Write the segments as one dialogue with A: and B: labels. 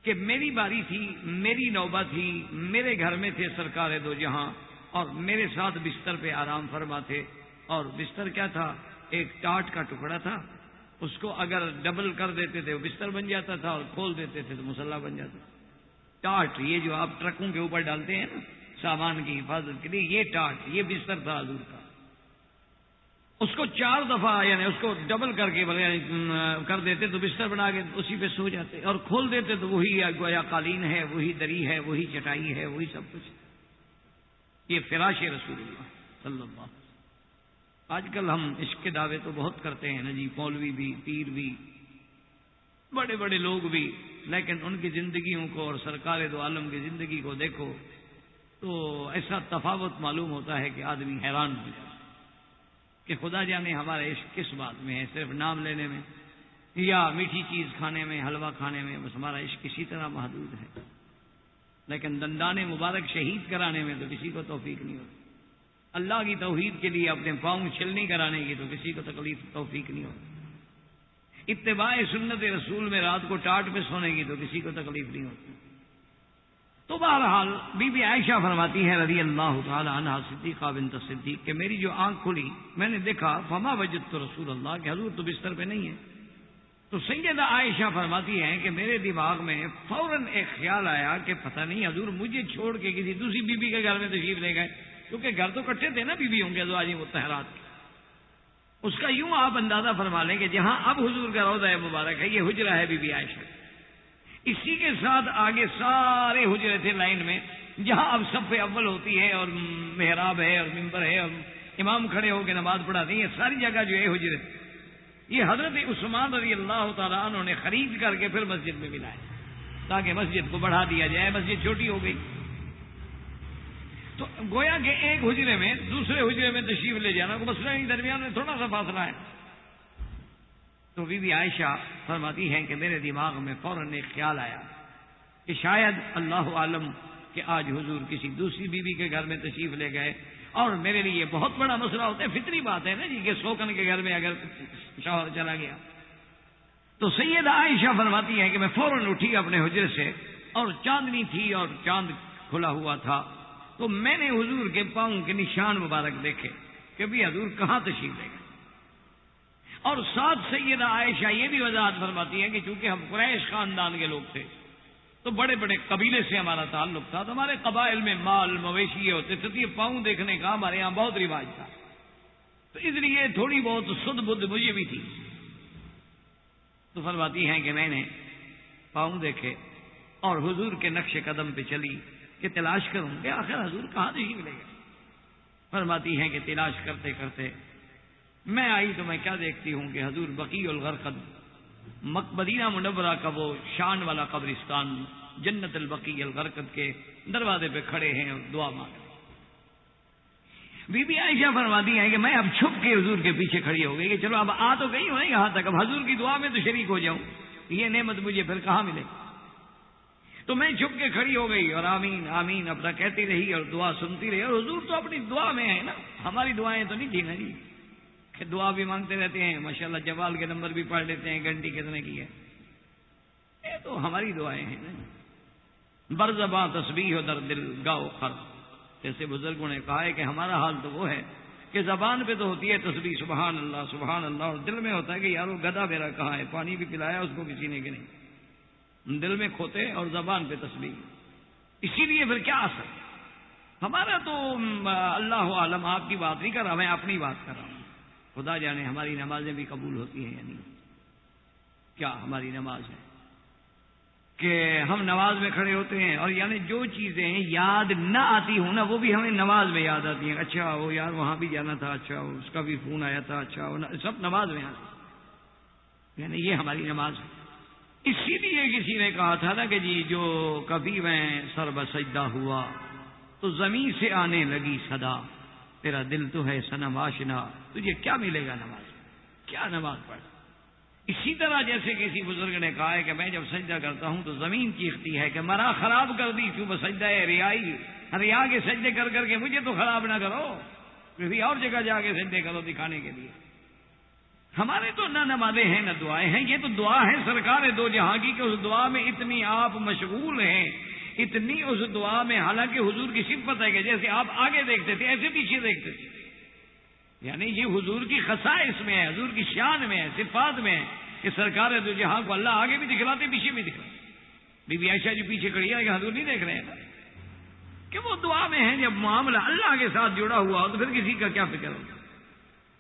A: کہ میری باری تھی، میری نوبت تھی، میرے گھر میں تھے سرکار دو جہاں، اور میرے ساتھ بستر پہ آرام فرما تھے. اور بستر کیا تھا؟ ایک ٹاٹ کا ٹکڑا تھا. اس کو اگر ڈبل کر دیتے تھے وہ بستر بن جاتا تھا، اور کھول دیتے تھے تو مصلی بن جاتا تھا. ٹاٹ یہ جو آپ ٹرکوں کے اوپر ڈالتے ہیں نا سامان کی حفاظت کے لیے، یہ ٹاٹ، یہ بستر تھا حضور کا. اس کو 4 دفعہ یعنی اس کو ڈبل کر کے کر دیتے تو بستر بنا کے اسی پہ سو جاتے، اور کھول دیتے تو وہی گویا قالین ہے، وہی دری ہے، وہی چٹائی ہے، وہی سب کچھ. یہ فراش رسول اللہ صلی اللہ علیہ وسلم. آج کل ہم عشق کے دعوے تو بہت کرتے ہیں نا جی، مولوی بھی، پیر بھی، بڑے بڑے لوگ بھی، لیکن ان کی زندگیوں کو اور سرکار دو عالم کی زندگی کو دیکھو تو ایسا تفاوت معلوم ہوتا ہے کہ آدمی حیران ہو جائے کہ خدا جانے ہمارا عشق کس بات میں ہے، صرف نام لینے میں یا میٹھی چیز کھانے میں، حلوہ کھانے میں، بس ہمارا عشق اسی طرح محدود ہے. لیکن دندان مبارک شہید کرانے میں تو کسی کو توفیق نہیں ہوتی. اللہ کی توحید کے لیے اپنے پاؤں چھلنی کرانے کی تو کسی کو توفیق نہیں ہوتی. اتباع سنت رسول میں رات کو ٹاٹ پہ سونے کی تو کسی کو تکلیف نہیں ہوتی. تو بہرحال بی بی عائشہ فرماتی ہے رضی اللہ تعالی عنہا صدیقہ بنت صدیق کہ میری جو آنکھ کھلی میں نے دیکھا فما وجدت رسول اللہ کہ حضور تو بستر پہ نہیں ہے. تو سیدہ عائشہ فرماتی ہیں کہ میرے دماغ میں فوراً ایک خیال آیا کہ پتہ نہیں حضور مجھے چھوڑ کے کسی دوسری بیوی کے گھر میں تشریف لے گئے، کیونکہ گھر تو کٹھے تھے نا بیویوں کے ازواج مطہرات کے. اس کا یوں آپ اندازہ فرما لیں کہ جہاں اب حضور کا روضہ مبارک ہے یہ حجرہ ہے بی بی عائشہ. اسی کے ساتھ آگے سارے حجرے تھے لائن میں، جہاں اب صف اول ہوتی ہے اور محراب ہے اور ممبر ہے اور امام کھڑے ہو کے نماز پڑھاتے ہیں، یہ ساری جگہ جو ہے حجرے تھے. یہ حضرت عثمان رضی اللہ تعالیٰ عنہ نے خرید کر کے پھر مسجد میں ملائے تاکہ مسجد کو بڑھا دیا جائے، مسجد چھوٹی ہو گئی. تو گویا کہ ایک حجرے میں دوسرے حجرے میں تشریف لے جانا کو مسئلہ نہیں، درمیان میں تھوڑا سا فاصلہ ہے. تو بی بی عائشہ فرماتی ہیں کہ میرے دماغ میں فوراً ایک خیال آیا کہ شاید اللہ عالم کہ آج حضور کسی دوسری بیوی کے گھر میں تشریف لے گئے، اور میرے لیے بہت بڑا مسئلہ ہوتا ہے، فطری بات ہے نا جی کہ سوکن کے گھر میں اگر شوہر چلا گیا. تو سیدہ عائشہ فرماتی ہے کہ میں فوراً اٹھی اپنے حجرے سے، اور چاندنی تھی اور چاند کھلا ہوا تھا. تو میں نے حضور کے پاؤں کے نشان مبارک دیکھے کہ بھی حضور کہاں تشریف لے گئے. اور ساتھ سیدہ عائشہ یہ بھی وضاحت فرماتی ہے کہ چونکہ ہم قریش خاندان کے لوگ تھے تو بڑے بڑے قبیلے سے ہمارا تعلق تھا، تو ہمارے قبائل میں مال مویشی ہوتے تھے، تو یہ پاؤں دیکھنے کا ہمارے یہاں بہت رواج تھا. تو اس لیے تھوڑی بہت سدھ بدھ مجھے بھی تھی. تو فرماتی ہیں کہ میں نے پاؤں دیکھے اور حضور کے نقش قدم پہ چلی کہ تلاش کروں کہ آخر حضور کہاں تشریف لے گئے. فرماتی ہیں کہ تلاش کرتے کرتے میں آئی تو میں کیا دیکھتی ہوں کہ حضور بقیع الغرقد مدینہ منورہ کا وہ شان والا قبرستان جنت البقیع الغرقد کے دروازے پہ کھڑے ہیں اور دعا مانگ رہے. بی بی عائشہ فرماتی ہیں کہ میں اب چھپ کے حضور کے پیچھے کھڑی ہو گئی کہ چلو اب آ تو گئی ہوں نا یہاں تک، اب حضور کی دعا میں تو شریک ہو جاؤں، یہ نعمت مجھے پھر کہاں ملے. تو میں چھپ کے کھڑی ہو گئی اور آمین آمین اپنا کہتی رہی اور دعا سنتی رہی. اور حضور تو اپنی دعا میں ہے نا، ہماری دعائیں تو نہیں تھی نا جی کہ دعا بھی مانگتے رہتے ہیں، ماشاءاللہ جوال کے نمبر بھی پڑھ لیتے ہیں، گھنٹی کتنے کی ہے، یہ تو ہماری دعائیں ہیں نا. برزباں تسبیح و در دل گاؤ خر، جیسے بزرگوں نے کہا ہے کہ ہمارا حال تو وہ ہے کہ زبان پہ تو ہوتی ہے تسبیح سبحان اللہ، اور دل میں ہوتا ہے کہ یارو گدھا میرا کہاں ہے، پانی بھی پلایا اس کو کسی نے کہ نہیں. دل میں کھوتے اور زبان پہ تسبیح. اسی لیے پھر کیا اثر ہمارا تو اللہ عالم، آپ کی بات نہیں کر رہا، میں اپنی بات کر رہا ہوں. خدا جانے ہماری نمازیں بھی قبول ہوتی ہیں یا نہیں. کیا ہماری نماز ہے کہ ہم نماز میں کھڑے ہوتے ہیں اور یعنی جو چیزیں یاد نہ آتی ہوں نا وہ بھی ہمیں نماز میں یاد آتی ہیں. اچھا وہ یار وہاں بھی جانا تھا، اچھا اس کا بھی فون آیا تھا، اچھا سب نماز میں آتی، یعنی یہ ہماری نماز ہے. اسی لیے کسی نے کہا تھا نا کہ جی جو کبھی میں سر بسجدہ ہوا تو زمین سے آنے لگی صدا، تیرا دل تو ہے صنم آشنا، تجھے کیا ملے گا نماز، کیا نماز پڑھ. اسی طرح جیسے کسی بزرگ نے کہا ہے کہ میں جب سجدہ کرتا ہوں تو زمین چیختی ہے کہ مرا خراب کر دی کیوں بسجدہ ہے ریائی، ریا کے سجدے کر کر کے مجھے تو خراب نہ کرو، کسی اور جگہ جا کے سجدے کرو دکھانے کے لیے. ہمارے تو نہ نمازیں ہیں نہ دعائیں ہیں، یہ تو دعا ہے سرکار دو جہاں کی کہ اس دعا میں اتنی آپ مشغول ہیں، اتنی اس دعا میں، حالانکہ حضور کی صفت ہے کہ جیسے آپ آگے دیکھتے تھے ایسے پیچھے دیکھتے تھے، یعنی یہ حضور کی خصائص میں ہے، حضور کی شان میں ہے، صفات میں ہے کہ سرکار دو جہاں کو اللہ آگے بھی دکھلاتے پیچھے بھی دکھلاتے۔ بی بی عائشہ جی پیچھے کھڑی ہے کہ حضور نہیں دیکھ رہے ہیں نا، کہ وہ دعا میں ہے۔ جب معاملہ اللہ کے ساتھ جڑا ہوا ہو تو پھر کسی کا کیا فکر ہوگا؟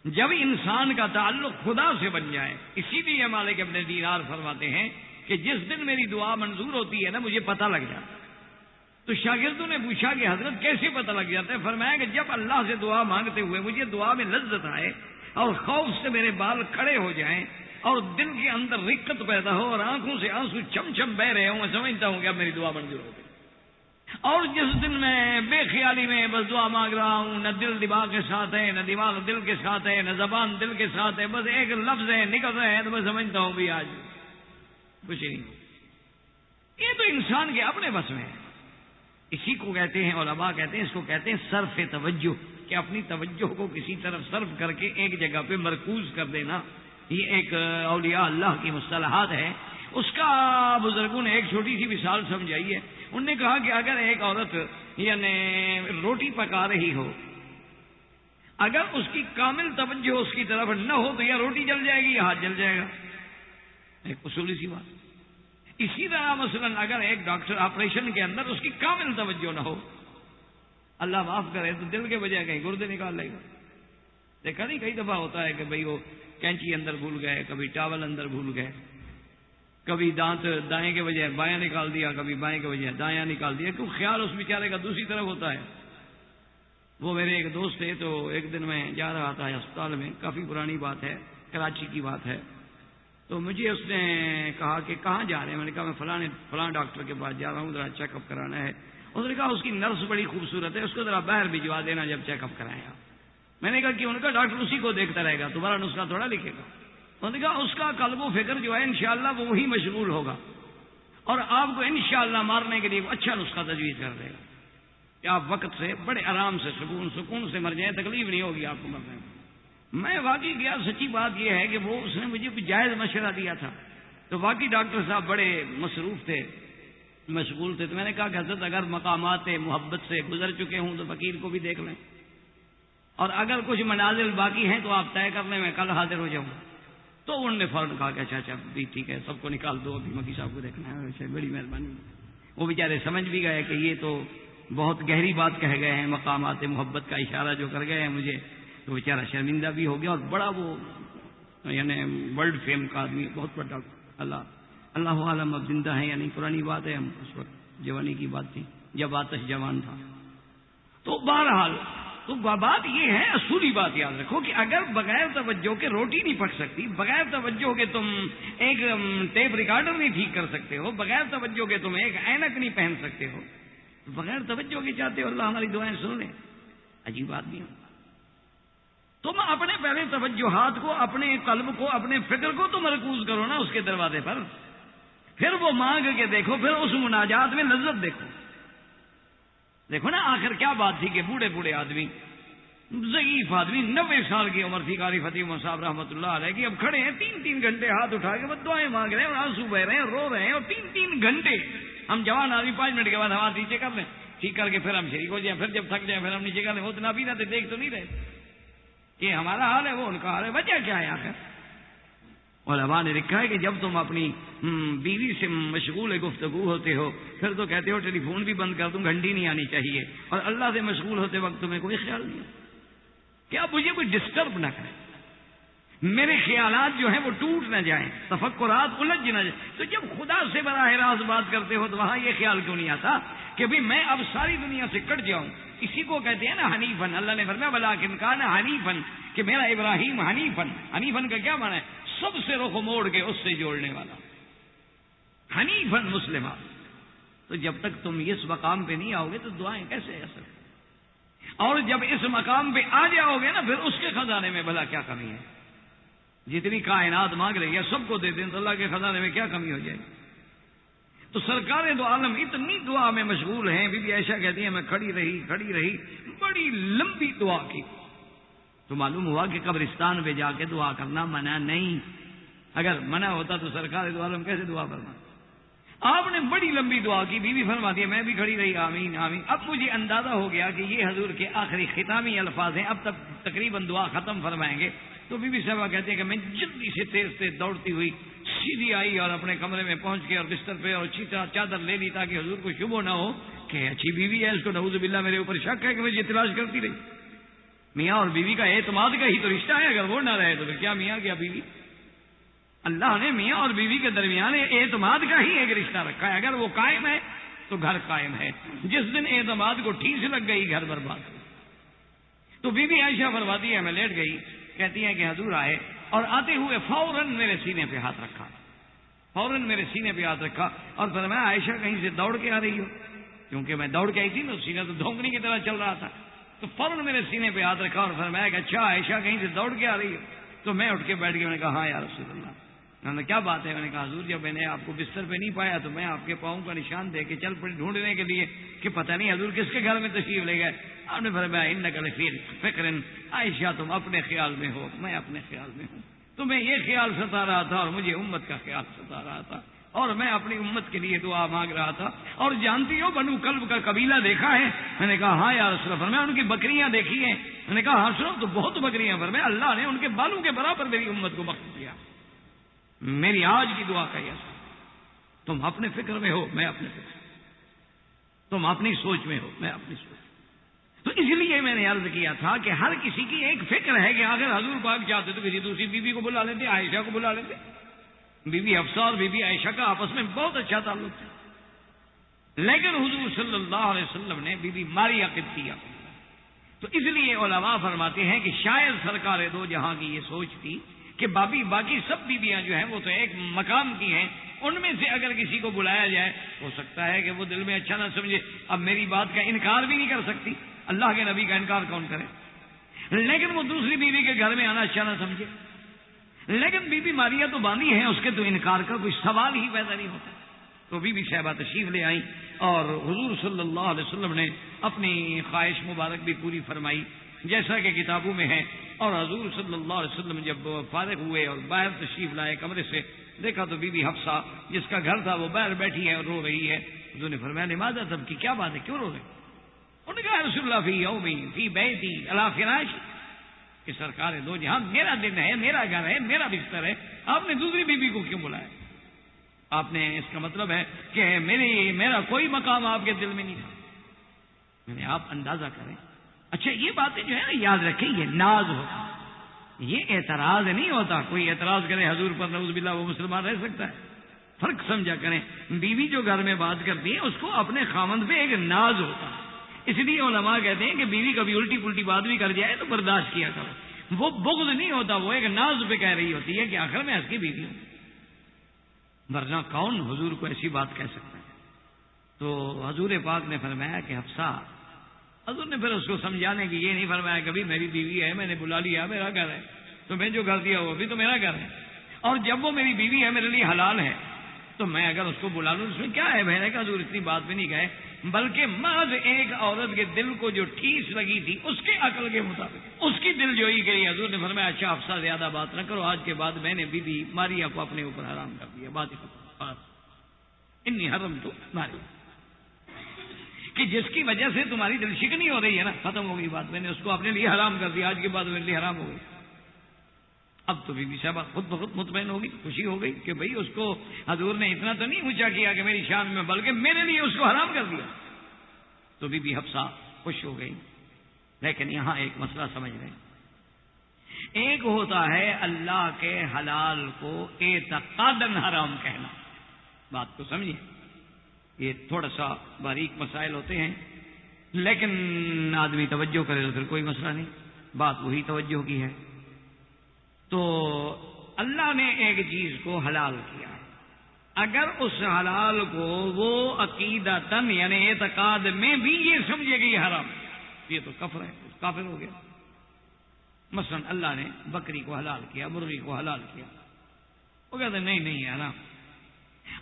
A: جب انسان کا تعلق خدا سے بن جائے، اسی لیے مالک ابن دینار فرماتے ہیں کہ جس دن میری دعا منظور ہوتی ہے نا مجھے پتہ لگ جاتا۔ تو شاگردوں نے پوچھا کہ حضرت کیسے پتہ لگ جاتا ہے؟ فرمایا کہ جب اللہ سے دعا مانگتے ہوئے مجھے دعا میں لذت آئے اور خوف سے میرے بال کھڑے ہو جائیں اور دل کے اندر رقت پیدا ہو اور آنکھوں سے آنسو چم چم بہ رہے ہوں، میں سمجھتا ہوں کہ اب میری دعا منظور ہو گئی۔ اور جس دن میں بے خیالی میں بس دعا مانگ رہا ہوں، نہ دل دماغ کے ساتھ ہے، نہ دماغ دل کے ساتھ ہے، نہ زبان دل کے ساتھ ہے، بس ایک لفظ ہے نکل رہے ہیں، تو میں سمجھتا ہوں بھی آج کچھ نہیں۔ یہ تو انسان کے اپنے بس میں ہے۔ اسی کو کہتے ہیں علماء کہتے ہیں، اس کو کہتے ہیں صرف توجہ، کہ اپنی توجہ کو کسی طرف صرف کر کے ایک جگہ پہ مرکوز کر دینا۔ یہ ایک اولیاء اللہ کی مصطلحات ہے۔ اس کا بزرگوں نے ایک چھوٹی سی مثال سمجھائی ہے۔ انہوں نے کہا کہ اگر ایک عورت یعنی روٹی پکا رہی ہو، اگر اس کی کامل توجہ اس کی طرف نہ ہو تو یا روٹی جل جائے گی یا ہاتھ جل جائے گا، ایک اصولی سی بات۔ اسی طرح مثلا اگر ایک ڈاکٹر آپریشن کے اندر اس کی کامل توجہ نہ ہو، اللہ معاف کرے، تو دل کے بجائے کہیں گردے نکال لے گا۔ دیکھا نہیں کئی دفعہ ہوتا ہے کہ بھئی وہ کینچی اندر بھول گئے، کبھی ٹاول اندر بھول گئے، کبھی دانت دائیں کے بجائے بایاں نکال دیا، کبھی بائیں کے بجائے دایاں نکال دیا، کیوں خیال اس بیچارے کا دوسری طرف ہوتا ہے۔ وہ میرے ایک دوست تھے، تو ایک دن میں جا رہا تھا اسپتال میں، کافی پرانی بات ہے، کراچی کی بات ہے، تو مجھے اس نے کہا کہ کہاں جا رہے ہیں؟ میں نے کہا میں فلاں ڈاکٹر کے پاس جا رہا ہوں، ذرا چیک اپ کرانا ہے۔ اس نے کہا اس کی نرس بڑی خوبصورت ہے، اس کو ذرا باہر بھجوا دینا جب چیک اپ کرائیں آپ۔ میں نے کہا کہ ان کا ڈاکٹر اسی کو دیکھتا رہے گا، تمہارا نسخہ تھوڑا لکھے گا۔ انہوں نے کہا اس کا قلب و فکر جو ہے انشاءاللہ وہ وہی مشغول ہوگا اور آپ کو انشاءاللہ مارنے کے لیے وہ اچھا نسخہ تجویز کر دے گا کہ آپ وقت سے بڑے آرام سے سکون سے مر جائیں، تکلیف نہیں ہوگی آپ کو مرنے میں۔ میں واقعی گیا، سچی بات یہ ہے کہ وہ اس نے مجھے جائز مشورہ دیا تھا، تو واقعی ڈاکٹر صاحب بڑے مصروف تھے، مشغول تھے، تو میں نے کہا کہ حضرت اگر مقامات محبت سے گزر چکے ہوں تو فقیر کو بھی دیکھ لیں، اور اگر کچھ منازل باقی ہیں تو آپ طے کر لیں، میں کل حاضر ہو جاؤں۔ تو انہوں نے فوراً کہا کہ اچھا بھی ٹھیک ہے، سب کو نکال دو، ابھی مکی صاحب کو دیکھنا ہے۔ ویسے بڑی مہربانی۔ وہ بیچارے سمجھ بھی گئے کہ یہ تو بہت گہری بات کہہ گئے ہیں، مقامات محبت کا اشارہ جو کر گئے ہیں مجھے، تو بیچارہ شرمندہ بھی ہو گیا، اور بڑا وہ یعنی ورلڈ فیم کا آدمی، بہت بڑا اللہ عالم اب زندہ ہے یا نہیں، پرانی بات ہے، ہم اس وقت جوانی کی بات تھی جب آتش جوان تھا۔ تو بہرحال تو بات یہ ہے، اصولی بات یاد رکھو کہ اگر بغیر توجہ کے روٹی نہیں پک سکتی، بغیر توجہ کے تم ایک ٹیپ ریکارڈر نہیں ٹھیک کر سکتے ہو، بغیر توجہ کے تم ایک اینک نہیں پہن سکتے ہو، بغیر توجہ کے چاہتے ہو اللہ ہماری دعائیں سن لیں، عجیب بات نہیں ہے۔ تم اپنے پہلے توجہات کو، اپنے قلب کو، اپنے فکر کو تو مرکوز کرو نا اس کے دروازے پر، پھر وہ مانگ کے دیکھو، پھر اس مناجات میں لذت دیکھو۔ دیکھو نا آخر کیا بات تھی کہ بوڑھے آدمی، ضعیف آدمی، 90 سال کی عمر تھی، قاری فتح احمد صاحب رحمۃ اللہ علیہ کی، اب کھڑے ہیں 3 گھنٹے ہاتھ اٹھا کے بس دعائیں مانگ رہے ہیں اور آنسو بہ رہے ہیں، رو رہے ہیں، اور 3 گھنٹے۔ ہم جوان آدمی 5 منٹ کے بعد ہاتھ نیچے کر لیں، ٹھیک کر کے پھر ہم شریک ہو جائیں، پھر جب تھک جائیں پھر ہم نیچے کر لیں، اتنا بھی نہ دیکھ تو نہیں رہے۔ یہ ہمارا حال ہے، وہ ان کا حال ہے، وجہ کیا ہے آخر؟ علماء نے لکھا ہے کہ جب تم اپنی بیوی سے مشغول گفتگو ہوتے ہو، پھر تو کہتے ہو ٹیلی فون بھی بند کر دوں، گھنٹی نہیں آنی چاہیے، اور اللہ سے مشغول ہوتے وقت تمہیں کوئی خیال نہیں کہ اب مجھے کوئی ڈسٹرب نہ کرے، میرے خیالات جو ہیں وہ ٹوٹ نہ جائیں، تفکرات الجھ نہ جائیں۔ تو جب خدا سے براہ راست بات کرتے ہو تو وہاں یہ خیال کیوں نہیں آتا کہ بھی میں اب ساری دنیا سے کٹ جاؤں؟ اسی کو کہتے ہیں نا حنیفن، اللہ نے فرمایا ولیکن کان حنیفن، کہ میرا ابراہیم حنیفن۔ حنیفن کا کیا معنی ہے؟ سب سے رخ موڑ کے اس سے جوڑنے والا، حنیفن مسلمہ۔ تو جب تک تم اس مقام پہ نہیں آؤ گے تو دعائیں کیسے اثر؟ اور جب اس مقام پہ آ جاؤ گے نا، پھر اس کے خزانے میں بھلا کیا کمی ہے؟ جتنی کائنات مانگ رہی ہے سب کو دے دیں تو اللہ کے خزانے میں کیا کمی ہو جائے گی؟ تو سرکار دو عالم اتنی دعا میں مشغول ہیں، بی بی عائشہ کہتی ہیں میں کھڑی رہی بڑی لمبی دعا کی، تو معلوم ہوا کہ قبرستان پہ جا کے دعا کرنا منع نہیں. اگر منع ہوتا تو سرکار دو عالم کیسے دعا کرنا. آپ نے بڑی لمبی دعا کی, بیوی فرماتی ہے میں بھی کھڑی رہی آمین آمین. اب مجھے اندازہ ہو گیا کہ یہ حضور کے آخری ختامی الفاظ ہیں, اب تک تقریباً دعا ختم فرمائیں گے. تو بی بی صاحبہ کہتے ہیں کہ میں جلدی سے تیز دوڑتی ہوئی سیدھی آئی اور اپنے کمرے میں پہنچ کے اور بستر پہ اور اچھی طرح چادر لے لی تاکہ حضور کو شبہ نہ ہو کہ اچھی بیوی ہے, اس کو نعوذ باللہ میرے اوپر شک ہے کہ مجھے تلاش کرتی رہی. میاں اور بیوی کا اعتماد کا ہی تو رشتہ ہے, اگر وہ نہ رہے تو پھر کیا میاں کیا بیوی. اللہ نے میاں اور بیوی کے درمیان اعتماد کا ہی ایک رشتہ رکھا ہے, اگر وہ قائم ہے تو گھر قائم ہے. جس دن اعتماد کو ٹھیس لگ گئی گھر برباد. تو بی بی عائشہ فرماتی ہے میں لیٹ گئی, کہتی ہیں کہ حضور آئے اور آتے ہوئے فوراً میرے سینے پہ ہاتھ رکھا, فوراً میرے سینے پہ ہاتھ رکھا اور فرمایا عائشہ کہیں سے دوڑ کے آ رہی ہو, کیونکہ میں دوڑ کے آئی تھی نا, سینہ تو دھونکڑی کی طرح چل رہا تھا. تو فوراً میرے سینے پہ ہاتھ رکھا اور فرمایا کہ اچھا عائشہ کہیں سے دوڑ کے آ رہی ہو. تو میں اٹھ کے بیٹھ گیا, میں نے کہا ہاں یا رسول اللہ. انہوں نے کیا بات ہے, میں نے کہا حضور جب میں نے آپ کو بستر پہ نہیں پایا تو میں آپ کے پاؤں کا نشان دے کے چل پڑی ڈھونڈنے کے لیے کہ پتہ نہیں حضور کس کے گھر میں تشریف لے گئے. آپ نے فرمایا انک لفی فکر, عائشہ تم اپنے خیال میں ہو, میں اپنے خیال میں ہوں. تمہیں یہ خیال ستا رہا تھا اور مجھے امت کا خیال ستا رہا تھا, اور میں اپنی امت کے لیے دعا مانگ رہا تھا. اور جانتی ہو بنو کلب کا قبیلہ دیکھا ہے, میں نے کہا ہاں یا رسول اللہ. فرمایا ان کی بکریاں دیکھی ہیں, میں نے کہا ہاں سنو تو بہت بکریاں. فرمایا اللہ نے ان کے بالوں کے برابر میری امت کو بخش دیا. میری آج کی دعا کا یہ اثر. تم اپنے فکر میں ہو, میں اپنے فکر, تم اپنی سوچ میں ہو, میں اپنی سوچ. تو اس لیے میں نے عرض کیا تھا کہ ہر کسی کی ایک فکر ہے کہ اگر حضور پاک چاہتے تو کسی دوسری بیوی کو بلا لیتے, عائشہ کو بلا لیتے. بی بی حفصہ اور بی بی عائشہ کا آپس میں بہت اچھا تعلق تھا, لیکن حضور صلی اللہ علیہ وسلم نے بی بی ماریہ قبطیہ. تو اس لیے علماء فرماتے ہیں کہ شاید سرکار دو جہاں کی یہ سوچ تھی کہ باقی سب بیویاں جو ہیں وہ تو ایک مقام کی ہیں, ان میں سے اگر کسی کو بلایا جائے ہو سکتا ہے کہ وہ دل میں اچھا نہ سمجھے. اب میری بات کا انکار بھی نہیں کر سکتی, اللہ کے نبی کا انکار کون کرے, لیکن وہ دوسری بیوی کے گھر میں آنا اچھا نہ سمجھے. لیکن بی بی ماریہ تو باندھی ہے, اس کے تو انکار کا کوئی سوال ہی پیدا نہیں ہوتا. تو بی بی صاحبہ تشریف لے آئیں اور حضور صلی اللہ علیہ وسلم نے اپنی خواہش مبارک بھی پوری فرمائی جیسا کہ کتابوں میں ہے. اور حضور صلی اللہ علیہ وسلم جب فارغ ہوئے اور باہر تشریف لائے کمرے سے, دیکھا تو بی بی حفصہ جس کا گھر تھا وہ باہر بیٹھی ہے اور رو رہی ہے. حضور نے فرمایا لماذا تبکی, کیا بات ہے, کیوں رو رہے؟ انہوں نے کہا رسول اللہ فی یومی فی بیتی علی فراشی, کہ سرکار دو جہاں میرا دن ہے, میرا گھر ہے, میرا بستر ہے, آپ نے دوسری بیوی کو کیوں بلایا؟ آپ نے اس کا مطلب ہے کہ میرا کوئی مقام آپ کے دل میں نہیں تھا. میں نے آپ اندازہ کریں. اچھا یہ باتیں جو ہے نا یاد رکھیں, یہ ناز ہوتا, یہ اعتراض نہیں ہوتا. کوئی اعتراض کرے حضور پر نعوذ باللہ وہ مسلمان رہ سکتا ہے؟ فرق سمجھا کریں. بیوی جو گھر میں بات کرتی ہے اس کو اپنے خامند پہ ایک ناز ہوتا ہے. اس لیے علماء کہتے ہیں کہ بیوی کبھی الٹی پلٹی بات بھی کر جائے تو برداشت کیا کرو. وہ بغض نہیں ہوتا, وہ ایک ناز پہ کہہ رہی ہوتی ہے کہ آخر میں اس کی بیوی ہوں, ورنہ کون حضور کو ایسی بات کہہ سکتا ہے. تو حضور پاک نے فرمایا کہ حفصہ, حضور نے پھر اس کو سمجھانے کی یہ نہیں فرمایا کبھی میری بیوی ہے, میں نے بلا لیا, میرا گھر ہے, تو میں جو گھر دیا وہ بھی تو میرا گھر ہے, اور جب وہ میری بیوی ہے میرے لیے حلال ہے, تو میں اگر اس کو بلا لوں اس میں کیا ہے؟ میں نے کہا حضور اتنی بات بھی نہیں کہے, بلکہ محض ایک عورت کے دل کو جو ٹھیس لگی تھی اس کے عقل کے مطابق اس کی دل جوئی کے لیے حضور نے فرمایا اچھا حفصہ زیادہ بات نہ کرو, آج کے بعد میں نے بی بی ماریہ کو اپنے اوپر حرام کر دیا. بات انی حرم تو ماری, کہ جس کی وجہ سے تمہاری دل شکنی ہو رہی ہے نا, ختم ہو گئی بات, میں نے اس کو اپنے لیے حرام کر دیا, آج کے بعد میرے لیے حرام ہو گئی. اب تو بی بی صاحبہ خود بخود مطمئن ہوگی, خوشی ہو گئی کہ بھئی اس کو حضور نے اتنا تو نہیں اونچا کیا کہ میری شان میں, بلکہ میرے لیے اس کو حرام کر دیا. تو بی بی حفصہ خوش ہو گئی. لیکن یہاں ایک مسئلہ سمجھ رہے, ایک ہوتا ہے اللہ کے حلال کو اعتقاداً حرام کہنا, بات کو سمجھیے, یہ تھوڑا سا باریک مسائل ہوتے ہیں, لیکن آدمی توجہ کرے تو پھر کوئی مسئلہ نہیں, بات وہی توجہ کی ہے. تو اللہ نے ایک چیز کو حلال کیا, اگر اس حلال کو وہ عقیدتاً یعنی اعتقاد میں بھی یہ سمجھے کہ یہ حرام ہے, یہ تو کفر ہے, کافر ہو گیا. مثلا اللہ نے بکری کو حلال کیا, مرغی کو حلال کیا, وہ کہتے نہیں ہے حرام,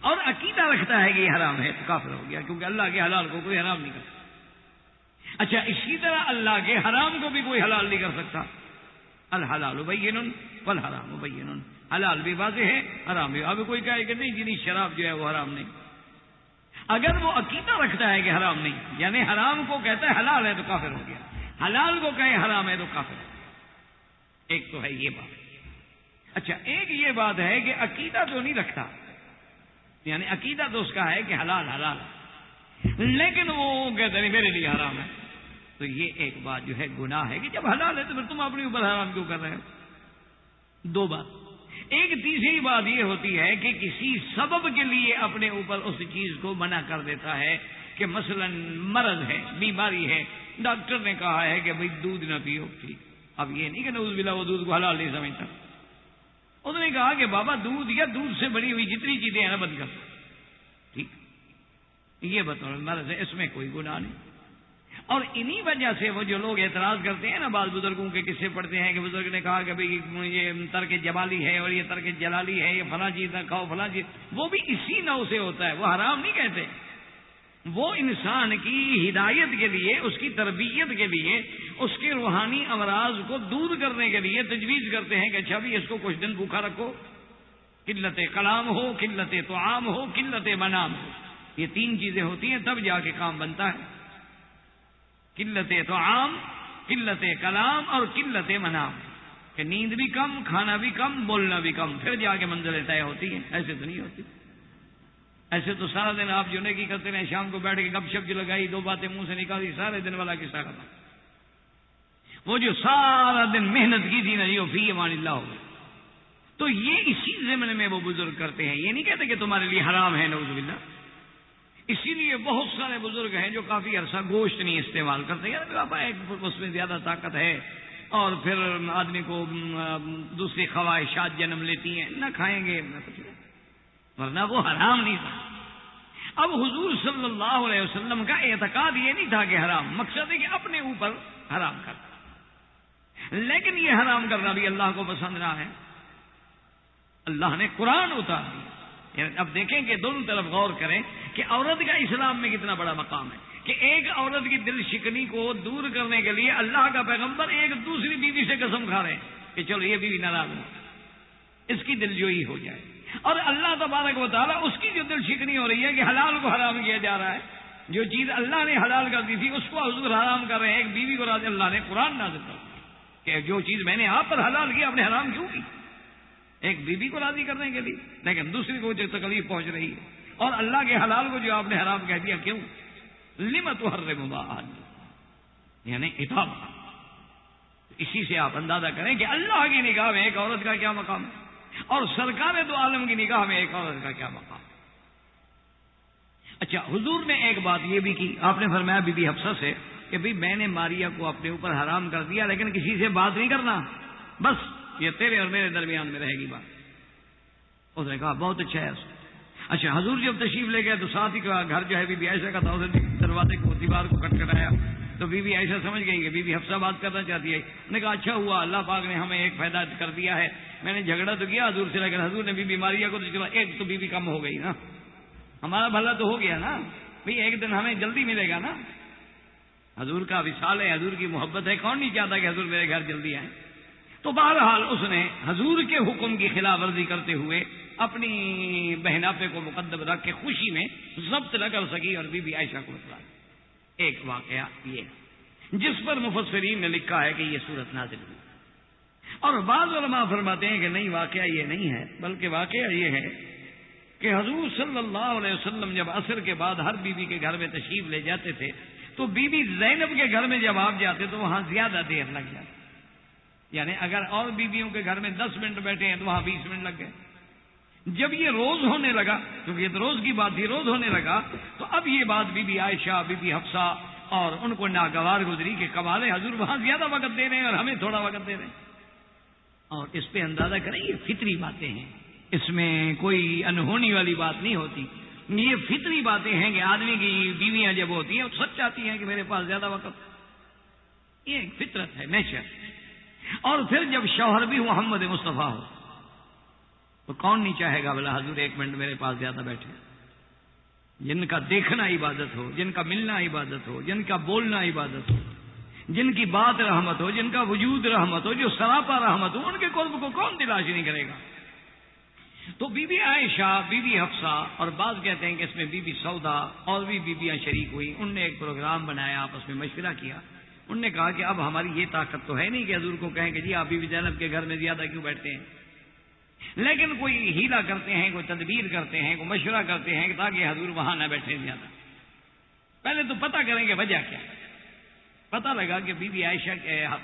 A: اور عقیدہ رکھتا ہے کہ یہ حرام ہے, تو کافر ہو گیا, کیونکہ اللہ کے حلال کو کوئی حرام نہیں کر سکتا. اچھا اسی طرح اللہ کے حرام کو بھی کوئی حلال نہیں کر سکتا. الحلال بین والحرام بین، حلال بھی واضح ہے، حرام بھی۔ اب کوئی کہے کہ نہیں جنہیں شراب جو ہے وہ حرام نہیں، اگر وہ عقیدہ رکھتا ہے کہ حرام نہیں، یعنی حرام کو کہتا ہے حلال ہے تو کافر ہو گیا، حلال کو کہے حرام ہے تو کافر ہے۔ ایک تو ہے یہ بات۔ اچھا، ایک یہ بات ہے کہ عقیدہ تو نہیں رکھتا، یعنی عقیدہ تو اس کا ہے کہ حلال حلال ہے، لیکن وہ کہتے ہیں میرے لیے حرام ہے، تو یہ ایک بات جو ہے گناہ ہے کہ جب حلال ہے تو پھر تم اپنے اوپر حرام کیوں کر رہے ہو؟ دو بات۔ ایک تیسری بات یہ ہوتی ہے کہ کسی سبب کے لیے اپنے اوپر اس چیز کو منع کر دیتا ہے کہ مثلا مرض ہے، بیماری ہے، ڈاکٹر نے کہا ہے کہ بھئی دودھ نہ پیو، ٹھیک، اب یہ نہیں کہ نعوذ باللہ وہ دودھ کو حلال نہیں سمجھتا، اس نے کہا کہ بابا دودھ یا دودھ سے بنی ہوئی جتنی چیزیں ہیں نا بند کر، ٹھیک، یہ بطور مرض ہے، اس میں کوئی گناہ نہیں۔ اور انہی وجہ سے وہ جو لوگ اعتراض کرتے ہیں نا، بعض بزرگوں کے قصے پڑھتے ہیں کہ بزرگ نے کہا کہ بھئی یہ ترک جمالی ہے اور یہ ترک جلالی ہے، یہ فلاں چیز نہ کھاؤ فلاں چیز، وہ بھی اسی نوع سے ہوتا ہے، وہ حرام نہیں کہتے، وہ انسان کی ہدایت کے لیے، اس کی تربیت کے لیے، اس کے روحانی امراض کو دور کرنے کے لیے تجویز کرتے ہیں کہ اچھا بھی اس کو کچھ دن بھوکا رکھو، قلت کلام ہو، قلت طعام ہو، قلت منام ہو، یہ تین چیزیں ہوتی ہیں تب جا کے کام بنتا ہے، قلت طعام، قلت کلام اور قلت منام، کہ نیند بھی کم، کھانا بھی کم، بولنا بھی کم، پھر جا کے منزلیں طے ہوتی ہیں، ایسے تو نہیں ہوتی۔ ایسے تو سارا دن آپ جو نیکی کرتے رہے، شام کو بیٹھ کے گپ شپ جو لگائی، دو باتیں منہ سے نکالی، سارے دن والا قصہ ختم۔ وہ جو سارا دن محنت کی تھی نا، یہ فی امان اللہ ہو گئی۔ تو یہ اسی ضمن میں وہ بزرگ کرتے ہیں، یہ نہیں کہتے کہ تمہارے لیے حرام ہے نعوذ باللہ۔ اسی لیے بہت سارے بزرگ ہیں جو کافی عرصہ گوشت نہیں استعمال کرتے، یار بابا ایک اس میں زیادہ طاقت ہے اور پھر آدمی کو دوسری خواہشات جنم لیتی ہیں، نہ کھائیں گے نہ کچھ، ورنہ وہ حرام نہیں تھا۔ اب حضور صلی اللہ علیہ وسلم کا اعتقاد یہ نہیں تھا کہ حرام، مقصد ہے کہ اپنے اوپر حرام کرنا، لیکن یہ حرام کرنا بھی اللہ کو پسند نہ ہے۔ اللہ نے قرآن اتار دیا، یعنی اب دیکھیں کہ دونوں طرف غور کریں کہ عورت کا اسلام میں کتنا بڑا مقام ہے، کہ ایک عورت کی دل شکنی کو دور کرنے کے لیے اللہ کا پیغمبر ایک دوسری بیوی سے قسم کھا رہے ہیں کہ چلو یہ بیوی ناراض ہو، اس کی دل جوئی ہو جائے، اور اللہ تبارک و تعالیٰ اس کی جو دل شکنی ہو رہی ہے کہ حلال کو حرام کیا جا رہا ہے، جو چیز اللہ نے حلال کر دی تھی اس کو حضور حرام کر رہے ہیں، ایک بیوی کو راضی، اللہ نے قرآن نازل کر دیا کہ جو چیز میں نے آپ پر حلال کی آپ نے حرام کیوں کی، ایک بیوی کو راضی کرنے کے لیے، لیکن دوسری کو جو تکلیف پہنچ رہی ہے، اور اللہ کے حلال کو جو آپ نے حرام کہہ دیا کیوں؟ لم تحرم ما احل، یعنی عتاب۔ اسی سے آپ اندازہ کریں کہ اللہ کی نگاہ میں ایک عورت کا کیا مقام ہے، اور سرکار دو عالم کی نگاہ میں ایک عورت کا کیا مقام ہے۔ اچھا، حضور نے ایک بات یہ بھی کی، آپ نے فرمایا بی بی حفصہ سے کہ بھئی میں نے ماریا کو اپنے اوپر حرام کر دیا، لیکن کسی سے بات نہیں کرنا، بس یہ تیرے اور میرے درمیان میں رہے گی بات۔ اس نے کہا بہت اچھا ہے۔ اچھا، حضور جب تشریف لے گئے تو ساتھ ہی کا گھر جو ہے بی بی عائشہ کا تھا، اس نے دروازے کو دیوار کو کٹکھٹایا تو بی بی عائشہ سمجھ گئی کہ بی بی حفصہ بات کرنا چاہتی ہے۔ انہوں نے کہا اچھا ہوا اللہ پاک نے ہمیں ایک فائدہ کر دیا ہے، میں نے جھگڑا تو کیا حضور سے، لیکن حضور نے بی بی ماریا کو تو ایک تو بی بی کم ہو گئی نا، ہمارا بھلا تو ہو گیا نا، بھئی ایک دن ہمیں جلدی ملے گا نا۔ حضور کا وصال ہے، حضور کی محبت ہے، کون نہیں چاہتا کہ حضور میرے گھر جلدی آئیں۔ تو بہرحال اس نے حضور کے حکم کی خلاف ورزی کرتے ہوئے اپنی بہناپے کو مقدم رکھ کے خوشی میں ضبط نہ کر سکی اور بی بی عائشہ کو بتلا۔ ایک واقعہ یہ جس پر مفسرین نے لکھا ہے کہ یہ صورت نازل ہوئی، اور بعض علماء فرماتے ہیں کہ نہیں، واقعہ یہ نہیں ہے، بلکہ واقعہ یہ ہے کہ حضور صلی اللہ علیہ وسلم جب عصر کے بعد ہر بیوی کے گھر میں تشریف لے جاتے تھے تو بی بی زینب کے گھر میں جب آپ جاتے تو وہاں زیادہ دیر لگ جاتی، یعنی اگر اور بیویوں کے گھر میں 10 منٹ بیٹھے ہیں تو وہاں 20 منٹ لگ گئے۔ جب یہ روز ہونے لگا، کیونکہ یہ تو روز کی بات تھی، روز ہونے لگا تو اب یہ بات بی بی عائشہ، بی بی حفصہ اور ان کو ناگوار گزری کہ کمال ہے، حضور وہاں زیادہ وقت دے رہے ہیں اور ہمیں تھوڑا وقت دے رہے ہیں۔ اور اس پہ اندازہ کریں یہ فطری باتیں ہیں، اس میں کوئی انہونی والی بات نہیں ہوتی، یہ فطری باتیں ہیں کہ آدمی کی بیویاں جب ہوتی ہیں سب چاہتی ہیں کہ میرے پاس زیادہ وقت، یہ ایک فطرت ہے، نیچر۔ اور پھر جب شوہر بھی محمد مصطفیٰ ہو تو کون نہیں چاہے گا بلا حضور ایک منٹ میرے پاس زیادہ بیٹھے، جن کا دیکھنا عبادت ہو، جن کا ملنا عبادت ہو، جن کا بولنا عبادت ہو، جن کی بات رحمت ہو، جن کا وجود رحمت ہو، جو سراپا رحمت ہو، ان کے قرب کو کون تلاش نہیں کرے گا؟ تو بی بی عائشہ، بی بی حفصہ، اور بعض کہتے ہیں کہ اس میں بی بی سودا اور بھی بیویاں شریک ہوئی. ان نے ایک پروگرام بنایا، آپس میں مشورہ کیا. انہوں نے کہا کہ اب ہماری یہ طاقت تو ہے نہیں کہ حضور کو کہیں کہ جی آپ بی بی زینب کے گھر میں زیادہ کیوں بیٹھتے ہیں، لیکن کوئی ہیلا کرتے ہیں، کوئی تدبیر کرتے ہیں، کوئی مشورہ کرتے ہیں تاکہ حضور وہاں نہ بیٹھے زیادہ. پہلے تو پتہ کریں کہ وجہ کیا. پتہ لگا کہ بی بی عائشہ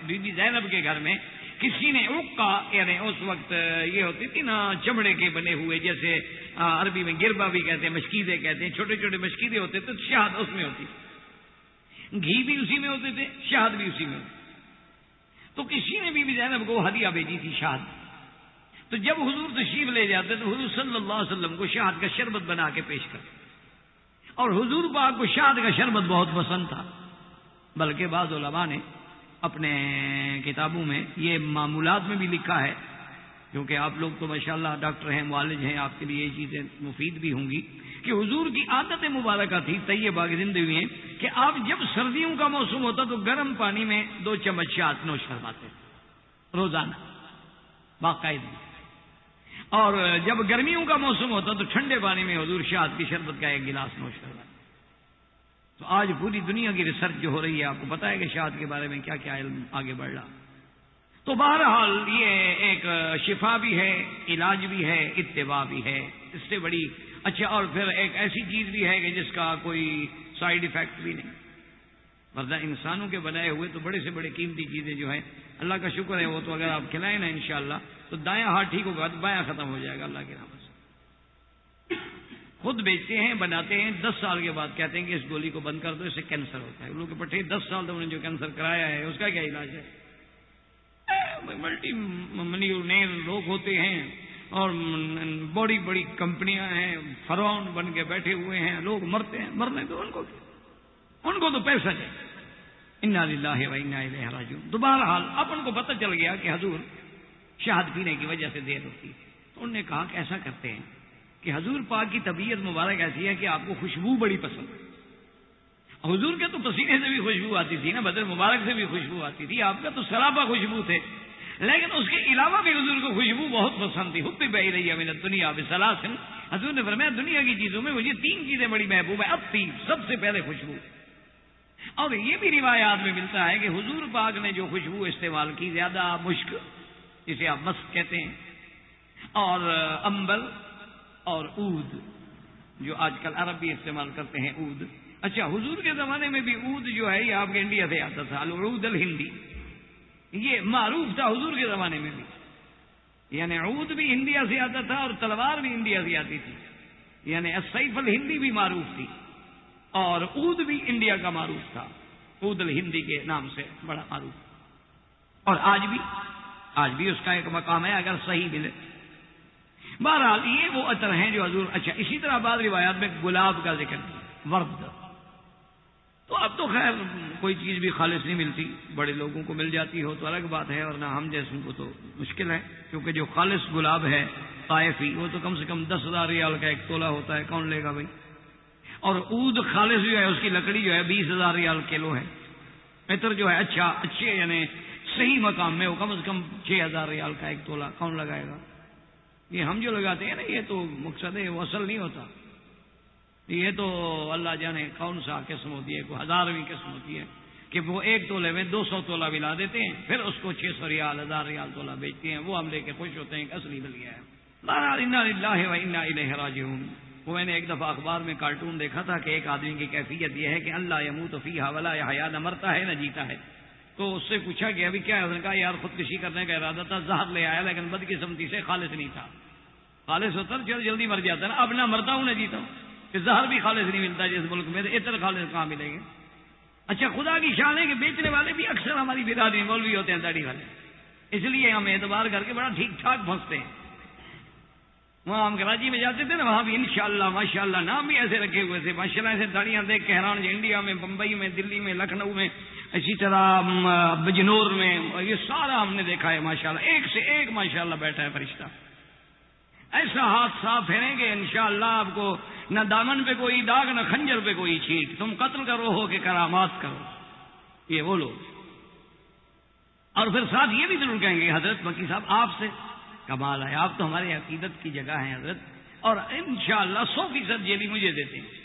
A: بی بی زینب کے گھر میں کسی نے عقہ، یعنی اس وقت یہ ہوتی تھی نا چمڑے کے بنے ہوئے، جیسے عربی میں گربا بھی کہتے ہیں، مشکیدے کہتے ہیں، چھوٹے چھوٹے مشکیدے ہوتے تھے، شہد اس میں ہوتی، گھی بھی اسی میں ہوتے تھے، شہد بھی اسی میں ہوتی. تو کسی نے بی بی زینب کو ہدیہ بھیجی تھی شہد. تو جب حضور تشریف لے جاتے تو حضور صلی اللہ علیہ وسلم کو شہد کا شربت بنا کے پیش کرتے، اور حضور پاک کو شہد کا شربت بہت پسند تھا. بلکہ بعض علماء نے اپنے کتابوں میں یہ معمولات میں بھی لکھا ہے، کیونکہ آپ لوگ تو ماشاءاللہ ڈاکٹر ہیں، معالج ہیں، آپ کے لیے یہ چیزیں مفید بھی ہوں گی، کہ حضور کی عادت مبارکہ تھی طیبہ کی زندگی میں کہ آپ جب سردیوں کا موسم ہوتا تو گرم پانی میں 2 چمچ شہد نوش فرماتے روزانہ باقاعدہ، اور جب گرمیوں کا موسم ہوتا تو ٹھنڈے پانی میں حضور شہد کی شربت کا 1 گلاس نوش فرماتے. تو آج پوری دنیا کی ریسرچ جو ہو رہی ہے، آپ کو پتا ہے کہ شہد کے بارے میں کیا کیا علم آگے بڑھ رہا. تو بہرحال یہ ایک شفا بھی ہے، علاج بھی ہے، اتباع بھی ہے، اس سے بڑی اچھا. اور پھر ایک ایسی چیز بھی ہے کہ جس کا کوئی سائیڈ ایفیکٹ بھی نہیں. ورنہ انسانوں کے بنائے ہوئے تو بڑے سے بڑے قیمتی چیزیں جو ہیں، اللہ کا شکر ہے وہ تو اگر آپ کھلائیں نا انشاءاللہ تو دایاں ہاتھ ٹھیک ہوگا تو بایاں ختم ہو جائے گا اللہ کے نام سے. خود بیچتے ہیں، بناتے ہیں، 10 سال کے بعد کہتے ہیں کہ اس گولی کو بند کر دو، اس سے کینسر ہوتا ہے. ان لوگوں کے پٹھے 10 سال تک انہوں نے جو کینسر کرایا ہے اس کا کیا علاج ہے؟ ملٹی ملینئر لوگ ہوتے ہیں اور بڑی بڑی کمپنیاں ہیں، فرعون بن کے بیٹھے ہوئے ہیں، لوگ مرتے ہیں، مرنے تو ان کو تو پیسہ چاہیے. انا للہ و انا الیہ راجعون. تو بہرحال اب ان کو پتہ چل گیا کہ حضور شہد پینے کی وجہ سے دیر ہوتی ہے. تو انہوں نے کہا کہ ایسا کرتے ہیں کہ حضور پاک کی طبیعت مبارک ایسی ہے کہ آپ کو خوشبو بڑی پسند ہے. حضور کے تو پسینے سے بھی خوشبو آتی تھی نا، بدن مبارک سے بھی خوشبو آتی تھی، آپ کا تو سراپا خوشبو تھے، لیکن اس کے علاوہ بھی حضور کو خوشبو بہت پسند تھی. حب الیہ من الدنیا بثلاث. حضور نے فرمایا دنیا کی چیزوں میں مجھے 3 چیزیں بڑی محبوب ہیں. اب 3 سب سے پہلے خوشبو. اور یہ بھی روایات میں ملتا ہے کہ حضور پاک نے جو خوشبو استعمال کی، زیادہ مشک جسے آپ مسک کہتے ہیں، اور امبر اور عود، جو آج کل عرب بھی استعمال کرتے ہیں عود. اچھا، حضور کے زمانے میں بھی عود جو ہے یہ آپ کے انڈیا سے آتا تھا، العود الہندی، یہ معروف تھا حضور کے زمانے میں بھی. یعنی عود بھی انڈیا سے آتا تھا اور تلوار بھی انڈیا سے آتی تھی. یعنی السیف الہندی بھی معروف تھی اور عود بھی انڈیا کا معروف تھا، عود الہندی کے نام سے بڑا معروف. اور آج بھی اس کا ایک مقام ہے اگر صحیح ملے. بہرحال یہ وہ عطر ہیں جو حضور. اچھا، اسی طرح بعض روایات میں گلاب کا ذکر ہے، ورد. تو اب تو خیر کوئی چیز بھی خالص نہیں ملتی، بڑے لوگوں کو مل جاتی ہو تو الگ بات ہے، اور نہ ہم جیسوں کو تو مشکل ہے، کیونکہ جو خالص گلاب ہے طائفی وہ تو کم سے کم 10,000 ریال کا 1 تولہ ہوتا ہے، کون لے گا بھائی. اور عود خالص جو ہے اس کی لکڑی جو ہے 20,000 ریال کلو ہے. عطر جو ہے اچھے یعنی صحیح مقام میں وہ کم از کم 6,000 ریال کا 1 تولہ، کون لگائے گا؟ یہ ہم جو لگاتے ہیں نا یہ تو مقصد ہے، وہ اصل نہیں ہوتا. یہ تو اللہ جانے کون سا قسم ہوتی ہے، کوئی 1000ویں قسم ہوتی ہے کہ وہ 1 تولے میں 200 تولہ ملا دیتے ہیں، پھر اس کو 600 ریال 1000 ریال تولہ بیچتے ہیں. وہ ہم لے کے خوش ہوتے ہیں کہ اصلی مل گیا ہے. بہرحال انا للہ و انا الیہ راجعون. وہ میں نے ایک دفعہ اخبار میں کارٹون دیکھا تھا کہ ایک آدمی کی کیفیت یہ ہے کہ اللہ یموت فیہا ولا یحیا، نہ مرتا ہے نہ جیتا ہے. تو اس سے پوچھا کہ ابھی کیا ہے؟ اس نے کہا یار خودکشی کرنے کا ارادہ تھا، زہر لے آیا لیکن بدقسمتی سے خالص نہیں تھا. خالص ہوتا تو جلدی مر جاتا نا. اب نہ مرتا ہوں نہ جیتا ہوں، کہ زہر بھی خالص نہیں ملتا جس ملک میں، عطر خالص کہاں ملیں گے؟ اچھا، خدا کی شان ہے کہ بیچنے والے بھی اکثر ہماری برادری مولوی ہوتے ہیں، داڑھی والے، اس لیے ہم اعتبار کر کے بڑا ٹھیک ٹھاک پھنستے ہیں. وہاں ہم کراچی میں جاتے تھے نا، وہاں بھی انشاءاللہ ماشاءاللہ نام بھی ایسے رکھے ہوئے تھے ماشاءاللہ. ایسے داڑیاں دیکھ کے حیران. انڈیا میں، بمبئی میں، دلی میں، لکھنؤ میں، اسی طرح بجنور میں، یہ سارا ہم نے دیکھا ہے ماشاءاللہ. ایک سے ایک ماشاءاللہ بیٹھا ہے فرشتہ. ایسا ہاتھ صاف پھیریں گے انشاءاللہ آپ کو نہ دامن پہ کوئی داغ نہ خنجر پہ کوئی چھینٹ. تم قتل کرو ہو کہ کرامات کرو. یہ وہ لوگ اور پھر ساتھ یہ بھی ضرور کہیں گے حضرت مکی صاحب آپ سے کمال ہے، آپ تو ہمارے عقیدت کی جگہ ہیں حضرت، اور انشاءاللہ 100% یہ بھی مجھے دیتے ہیں،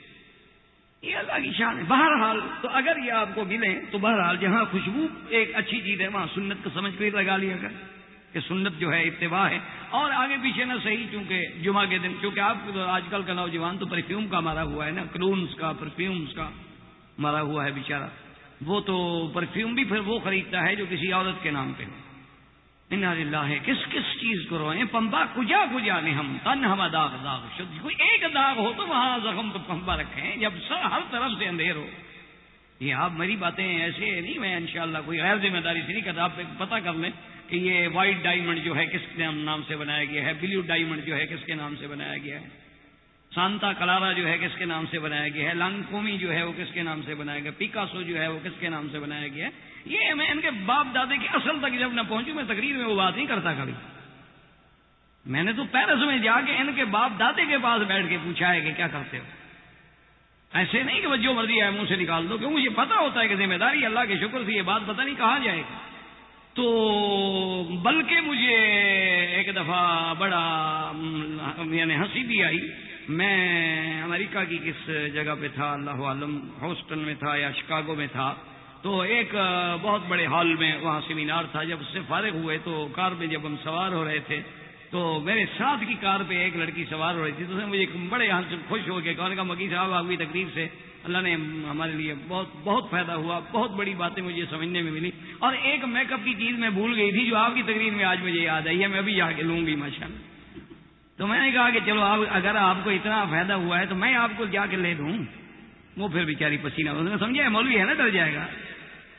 A: یہ اللہ کی شان ہے۔ بہرحال تو اگر یہ آپ کو ملے تو بہرحال جہاں خوشبو ایک اچھی چیز ہے وہاں سنت کو سمجھ کر لگا لیا کر کہ سنت جو ہے اتباع ہے، اور آگے پیچھے نہ صحیح، چونکہ جمعہ کے دن، چونکہ آپ آج کل کا نوجوان تو پرفیوم کا مارا ہوا ہے نا، کلونز کا پرفیومز کا مارا ہوا ہے بیچارہ، وہ تو پرفیوم بھی پھر وہ خریدتا ہے جو کسی عورت کے نام پہ ہے۔ انا للہ، کس کس چیز کو روئیں، پمبا کجا کجا نے ہم تن ہم داغ داغ شد، کوئی ایک داغ ہو تو وہاں زخم پہ پمبا رکھیں، جب ہر طرف سے اندھیر ہو۔ یہ آپ میری باتیں ایسے نہیں، میں انشاءاللہ کوئی غیر ذمہ داری سے نہیں کرتا، آپ پتہ کر لیں کہ یہ وائٹ ڈائمنڈ جو ہے کس کے نام سے بنایا گیا ہے، بلیو ڈائمنڈ جو ہے کس کے نام سے بنایا گیا ہے، سانتا کلارا جو ہے کس کے نام سے بنایا گیا ہے، لانکومی جو ہے وہ کس کے نام سے بنایا گیا، پیکاسو جو ہے وہ کس کے نام سے بنایا گیا ہے۔ یہ میں ان کے باپ دادے کی اصل تک جب نہ پہنچوں میں تقریر میں وہ بات نہیں کرتا کبھی۔ میں نے تو پیرس میں جا کے ان کے باپ دادے کے پاس بیٹھ کے پوچھا ہے کہ کیا کرتے ہو، ایسے نہیں کہ جو مرضی ہے منہ سے نکال دو، کیوں مجھے پتا ہوتا ہے کہ ذمہ داری اللہ کے شکر سے یہ بات پتہ نہیں کہاں جائے گی۔ تو بلکہ مجھے ایک دفعہ بڑا یعنی ہنسی بھی آئی، میں امریکہ کی کس جگہ پہ تھا اللہ عالم، ہوسٹن میں تھا یا شکاگو میں تھا، تو ایک بہت بڑے ہال میں وہاں سیمینار تھا، جب اس سے فارغ ہوئے تو کار میں جب ہم سوار ہو رہے تھے تو میرے ساتھ کی کار پہ ایک لڑکی سوار ہو رہی تھی، تو اس نے مجھے بڑے یہاں سے خوش ہو کے کہا مکی صاحب آپ کی تقریر سے اللہ نے ہمارے لیے بہت بہت فائدہ ہوا، بہت بڑی باتیں مجھے سمجھنے میں ملی، اور ایک میک اپ کی چیز میں بھول گئی تھی جو آپ کی تقریر میں آج مجھے یاد آئی ہے، میں ابھی جا کے لوں گی ماشاءاللہ۔ تو میں نے کہا کہ چلو آپ اگر آپ کو اتنا فائدہ ہوا ہے تو میں آپ کو جا کے لے دوں۔ وہ پھر بیچاری پسینہ، اس نے سمجھا مولوی ہے نا، ڈر جائے گا،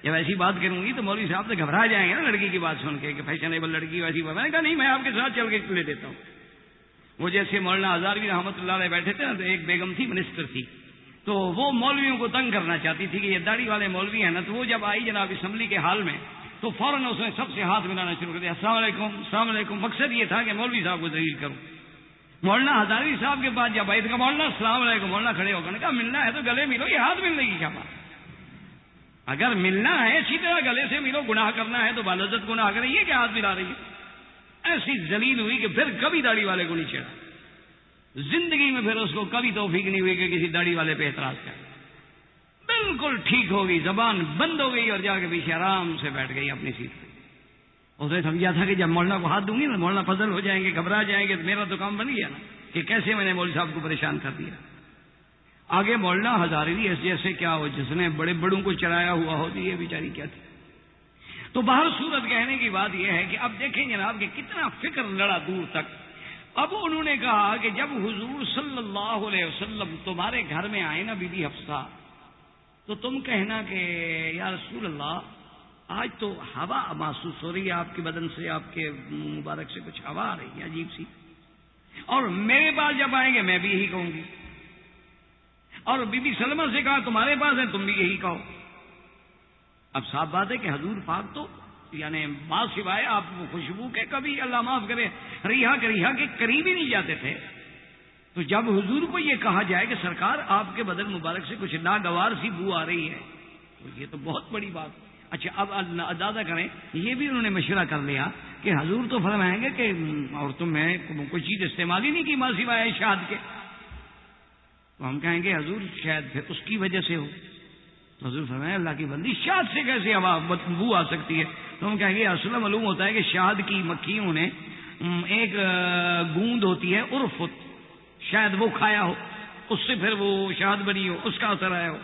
A: جب ایسی بات کروں گی تو مولوی صاحب سے گھبرا جائیں گے نا لڑکی کی بات سن کے کہ فیشنیبل لڑکی ویسی بات۔ میں نے کہا نہیں، میں آپ کے ساتھ چل کے لے دیتا ہوں۔ وہ جیسے مولانا ہزاروی رحمۃ اللہ علیہ بیٹھے تھے نا، تو ایک بیگم تھی منسٹر تھی، تو وہ مولویوں کو تنگ کرنا چاہتی تھی کہ یہ داڑھی والے مولوی ہیں نا، تو وہ جب آئی جناب اسمبلی کے حال میں تو فوراً اس نے سب سے ہاتھ ملانا شروع کر دیا، السلام علیکم السلام علیکم۔ مقصد یہ تھا کہ مولوی صاحب کو ذلیل کروں۔ مولانا ہزاروی صاحب کے پاس جب آئی تو کہا مولانا السلام علیکم، مولانا کھڑے ہو کر کہا ملنا ہے تو گلے ملو، یہ ہاتھ ملنے کی کیا بات، اگر ملنا ہے اسی طرح گلے سے ملو، گناہ کرنا ہے تو بالعزت گناہ کریں، یہ کیا ہاتھ ملا رہی ہے۔ ایسی ذلیل ہوئی کہ پھر کبھی داڑھی والے کو نہیں چھیڑا، زندگی میں پھر اس کو کبھی توفیق نہیں ہوئی کہ کسی داڑھی والے پہ اعتراض کرے، بالکل ٹھیک ہو گئی، زبان بند ہو گئی اور جا کے پیچھے آرام سے بیٹھ گئی اپنی سیٹ پہ۔ اس نے سمجھا تھا کہ جب مولانا کو ہاتھ دوں گی نا مولانا فضل ہو جائیں گے، گھبرا جائیں گے، تو میرا تو کام بن گیا نا کہ کیسے میں نے مولوی صاحب کو پریشان کر دیا۔ آگے مولانا ہزاروی ایسے جیسے کیا ہو جس نے بڑے بڑوں کو چڑھایا ہوا ہو، تو یہ بیچاری کیا تھی۔ تو باہر صورت کہنے کی بات یہ ہے کہ اب دیکھیں جناب کہ کتنا فکر لڑا دور تک۔ اب انہوں نے کہا کہ جب حضور صلی اللہ علیہ وسلم تمہارے گھر میں آئے نا بی بی حفصہ، تو تم کہنا کہ یا رسول اللہ آج تو ہوا محسوس ہو رہی ہے آپ کے بدن سے، آپ کے مبارک سے کچھ ہوا آ رہی ہے عجیب سی، اور میرے پاس جب آئیں گے میں بھی یہی کہوں گی، اور بی بی سلمہ سے کہا تمہارے پاس ہے تم بھی یہی کہو۔ اب صاف بات ہے کہ حضور پاک تو یعنی بات سوائے آپ کو خوشبو کے کبھی اللہ معاف کرے ریحا کے قریب ہی نہیں جاتے تھے، تو جب حضور کو یہ کہا جائے کہ سرکار آپ کے بدن مبارک سے کچھ ناگوار سی بو آ رہی ہے، تو یہ تو بہت بڑی بات۔ اچھا اب اندازہ کریں، یہ بھی انہوں نے مشورہ کر لیا کہ حضور تو فرمائیں گے کہ عورتوں میں کوئی چیز استعمال ہی نہیں کی ماں سوائے شہد کے، تو ہم کہیں گے حضور شاید پھر اس کی وجہ سے ہو، تو حضور فرمائیں اللہ کی بندی شہد سے کیسے ہوا بو آ سکتی ہے، تو ہم کہیں گے اصل معلوم ہوتا ہے کہ شہد کی مکھیوں نے ایک گوند ہوتی ہے عرفت، شاید وہ کھایا ہو، اس سے پھر وہ شہد بنی ہو، اس کا اثر آیا ہو،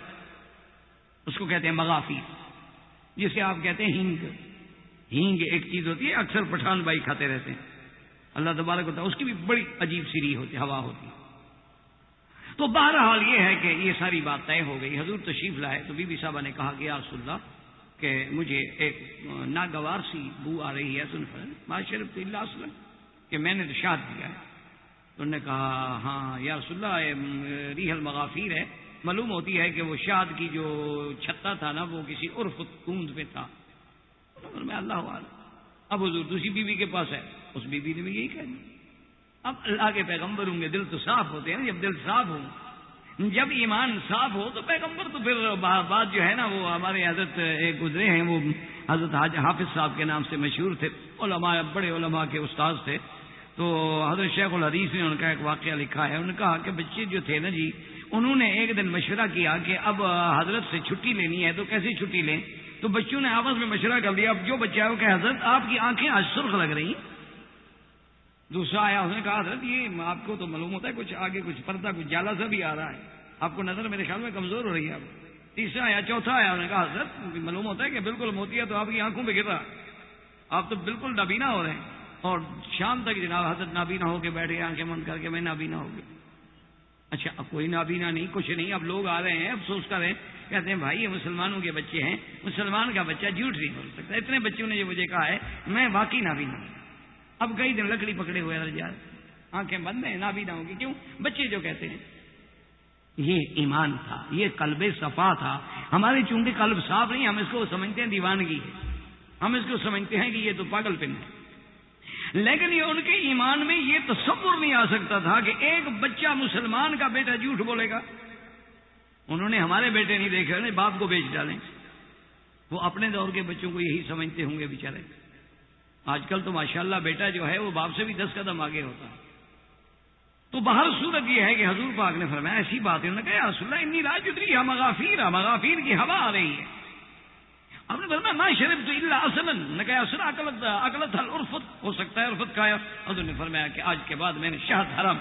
A: اس کو کہتے ہیں مغافیر، جسے آپ کہتے ہیں ہینگ ایک چیز ہوتی ہے اکثر پٹھان بھائی کھاتے رہتے ہیں، اللہ تبارک ہوتا ہے، اس کی بھی بڑی عجیب سی ری ہوتی ہوا ہوتی ہے۔ تو بہرحال یہ ہے کہ یہ ساری بات طے ہو گئی، حضور تشریف لائے تو بی بی صاحبہ نے کہا کہ یا رسول اللہ کہ مجھے ایک ناگوار سی بو آ رہی ہے، سن معاشرف اللہ علیہ وسلم کہ میں نے تو شہد دیا ہے، تو انہوں نے کہا ہاں یا رسول اللہ ریح المغافیر ہے، معلوم ہوتی ہے کہ وہ شہد کی جو چھتا تھا نا وہ کسی عرف گوند پہ تھا، میں اللہ عالم۔ اب حضور دوسری بیوی کے پاس ہے، اس بیوی نے بھی یہی کہہ دیا۔ اب اللہ کے پیغمبر ہوں گے، دل تو صاف ہوتے ہیں، جب دل صاف ہوں جب ایمان صاف ہو تو پیغمبر تو پھر بات جو ہے نا وہ ہمارے حضرت ایک گزرے ہیں، وہ حضرت حافظ صاحب کے نام سے مشہور تھے، علماء بڑے علماء کے استاذ تھے. تو حضرت شیخ الحدیث نے ان کا ایک واقعہ لکھا ہے. انہوں نے کہا کہ بچے جو تھے نا جی، انہوں نے ایک دن مشورہ کیا کہ اب حضرت سے چھٹی لینی ہے تو کیسے چھٹی لیں. تو بچوں نے آپس میں مشورہ کر لیا. اب جو بچہ ہے وہ کہ حضرت آپ کی آنکھیں آج سرخ لگ رہی ہیں. دوسرا آیا، اس نے کہا حضرت یہ آپ کو تو معلوم ہوتا ہے کچھ آگے کچھ پردہ کچھ جالا سا بھی آ رہا ہے، آپ کو نظر میرے خیال میں کمزور ہو رہی ہے. آپ تیسرا آیا، چوتھا آیا، انہوں نے کہا حضرت معلوم ہوتا ہے کہ بالکل موتیا تو آپ کی آنکھوں پہ گر رہا، آپ تو بالکل نابینا ہو رہے ہیں. اور شام تک جناب حضرت نابینا ہو کے بیٹھے، آنکھیں بند کر کے میں نابینا ہو گیا. اچھا اب کوئی نابینا نہیں، کچھ نہیں. اب لوگ آ رہے ہیں افسوس کر رہے ہیں، کہتے ہیں بھائی یہ مسلمانوں کے بچے ہیں، مسلمان کا بچہ جھوٹ نہیں بول سکتا. اتنے بچوں نے جو مجھے کہا ہے میں واقعی نابینا ہوں. اب کئی دن لکڑی پکڑے ہوئے رجال، آنکھیں بند ہیں، نابینا ہوں گی. کیوں؟ بچے جو کہتے ہیں. یہ ایمان تھا، یہ قلب صفا تھا. ہمارے چونکہ قلب صاف نہیں، ہم اس کو سمجھتے ہیں دیوانگی ہے، ہم اس کو سمجھتے ہیں کہ یہ تو پاگل پن ہے. لیکن یہ ان کے ایمان میں یہ تصور نہیں آ سکتا تھا کہ ایک بچہ مسلمان کا بیٹا جھوٹ بولے گا. انہوں نے ہمارے بیٹے نہیں دیکھے، انہیں باپ کو بیچ ڈالیں. وہ اپنے دور کے بچوں کو یہی سمجھتے ہوں گے بیچارے. آج کل تو ماشاءاللہ بیٹا جو ہے وہ باپ سے بھی 10 قدم آگے ہوتا ہے. تو بہر صورت یہ ہے کہ حضور پاک نے فرمایا ایسی بات ہے. انہوں نے کہا یا رسول اللہ انی لا ادری مغافیر کی ہوا آ رہی ہے. آپ نے فرمایا ما شربت الا عسلا. نے کہا اصل اکلت العرفت، ہو سکتا ہے عرفت کھایا. حضور نے فرمایا کہ آج کے بعد میں نے شہد حرام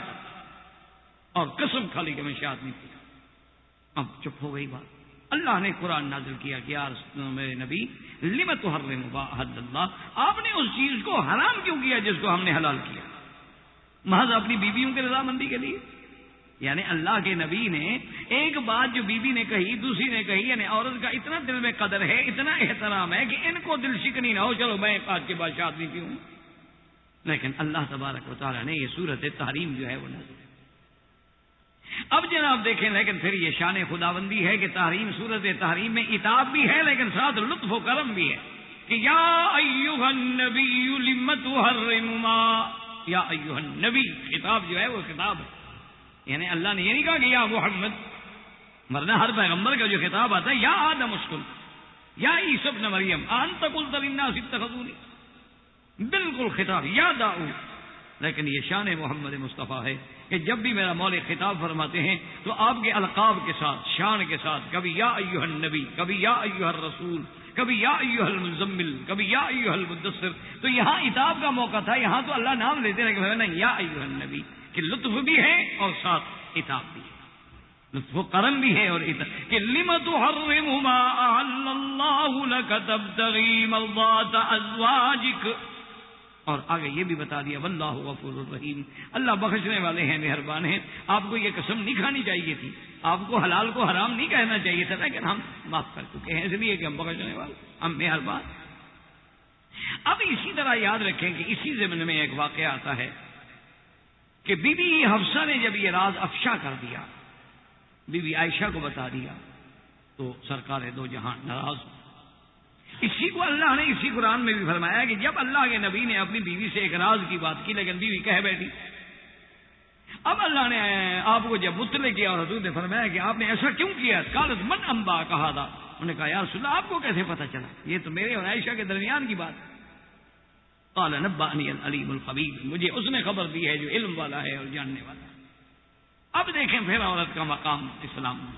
A: اور قسم کھا لی کہ میں شہد نہیں پیا. اب چپ ہو گئی بات. اللہ نے قرآن نازل کیا کہ یا میرے نبی لم تحرم ما احل اللہ، آپ نے اس چیز کو حرام کیوں کیا جس کو ہم نے حلال کیا؟ محض اپنی بیویوں کے رضامندی کے لیے. یعنی اللہ کے نبی نے ایک بات جو بیوی نے کہی دوسری نے کہی، یعنی عورت کا اتنا دل میں قدر ہے، اتنا احترام ہے کہ ان کو دل شکنی نہ ہو چلو میں آج کے بعد شاد نہیں پیوں. لیکن اللہ تبارک و تعالیٰ نے یہ صورت تحریم جو ہے وہ نازل. اب جناب دیکھیں، لیکن پھر یہ شان خداوندی ہے کہ تحریم، صورت تحریم میں عتاب بھی ہے لیکن ساتھ لطف و کرم بھی ہے کہ یا ایھا النبی لم تحرم ما، یا ایھا النبی خطاب جو ہے وہ خطاب ہے. یعنی اللہ نے یہ نہیں کہا کہ یا محمد، ورنہ ہر پیغمبر کا جو خطاب آتا ہے یا آدم اسکن، یا عیسی ابن مریم انت قلت للناس اتخذونی، بالکل خطاب یا داؤد. لیکن یہ شان محمد مصطفیٰ ہے کہ جب بھی میرا مولا خطاب فرماتے ہیں تو آپ کے القاب کے ساتھ، شان کے ساتھ، کبھی یا ایھا النبی، کبھی یا ایھا الرسول، کبھی یا ایھا المزمل، کبھی یا ایھا المدثر. تو یہاں عتاب کا موقع تھا، یہاں تو اللہ نام لیتے ہیں کہ نہیں یا ایھا النبی، کہ لطف بھی ہے اور ساتھ عتاب بھی ہے، لطف و کرم بھی ہے اور عتاب. کہ لم تحرم ما احل اللہ لک تبتغی مرضات ازواجک. اور آگے یہ بھی بتا دیا واللہ غفور الرحیم، اللہ بخشنے والے ہیں، مہربان ہیں. آپ کو یہ قسم نہیں کھانی چاہیے تھی، آپ کو حلال کو حرام نہیں کہنا چاہیے تھا، لیکن ہم معاف کر چکے ہیں اس لیے کہ ہم بخشنے والے، ہم مہربان. اب اسی طرح یاد رکھیں کہ اسی ضمن میں ایک واقعہ آتا ہے کہ بی بی حفصہ نے جب یہ راز افشا کر دیا، بی بی عائشہ کو بتا دیا، تو سرکار دو جہاں ناراض. اسی کو اللہ نے اسی قرآن میں بھی فرمایا کہ جب اللہ کے نبی نے اپنی بیوی سے ایک راز کی بات کی لیکن بیوی کہہ بیٹھی. اب اللہ نے آپ کو جب مطلع کیا اور حضور نے فرمایا کہ آپ نے ایسا کیوں کیا؟ قالت من انبا کہا تھا. انہوں نے کہا یا رسول اللہ آپ کو کیسے پتہ چلا؟ یہ تو میرے اور عائشہ کے درمیان کی بات ہے. قال نبأنی العلیم الخبیر، مجھے اس نے خبر دی ہے جو علم والا ہے اور جاننے والا ہے. اب دیکھیں پھر عورت کا مقام اسلام میں.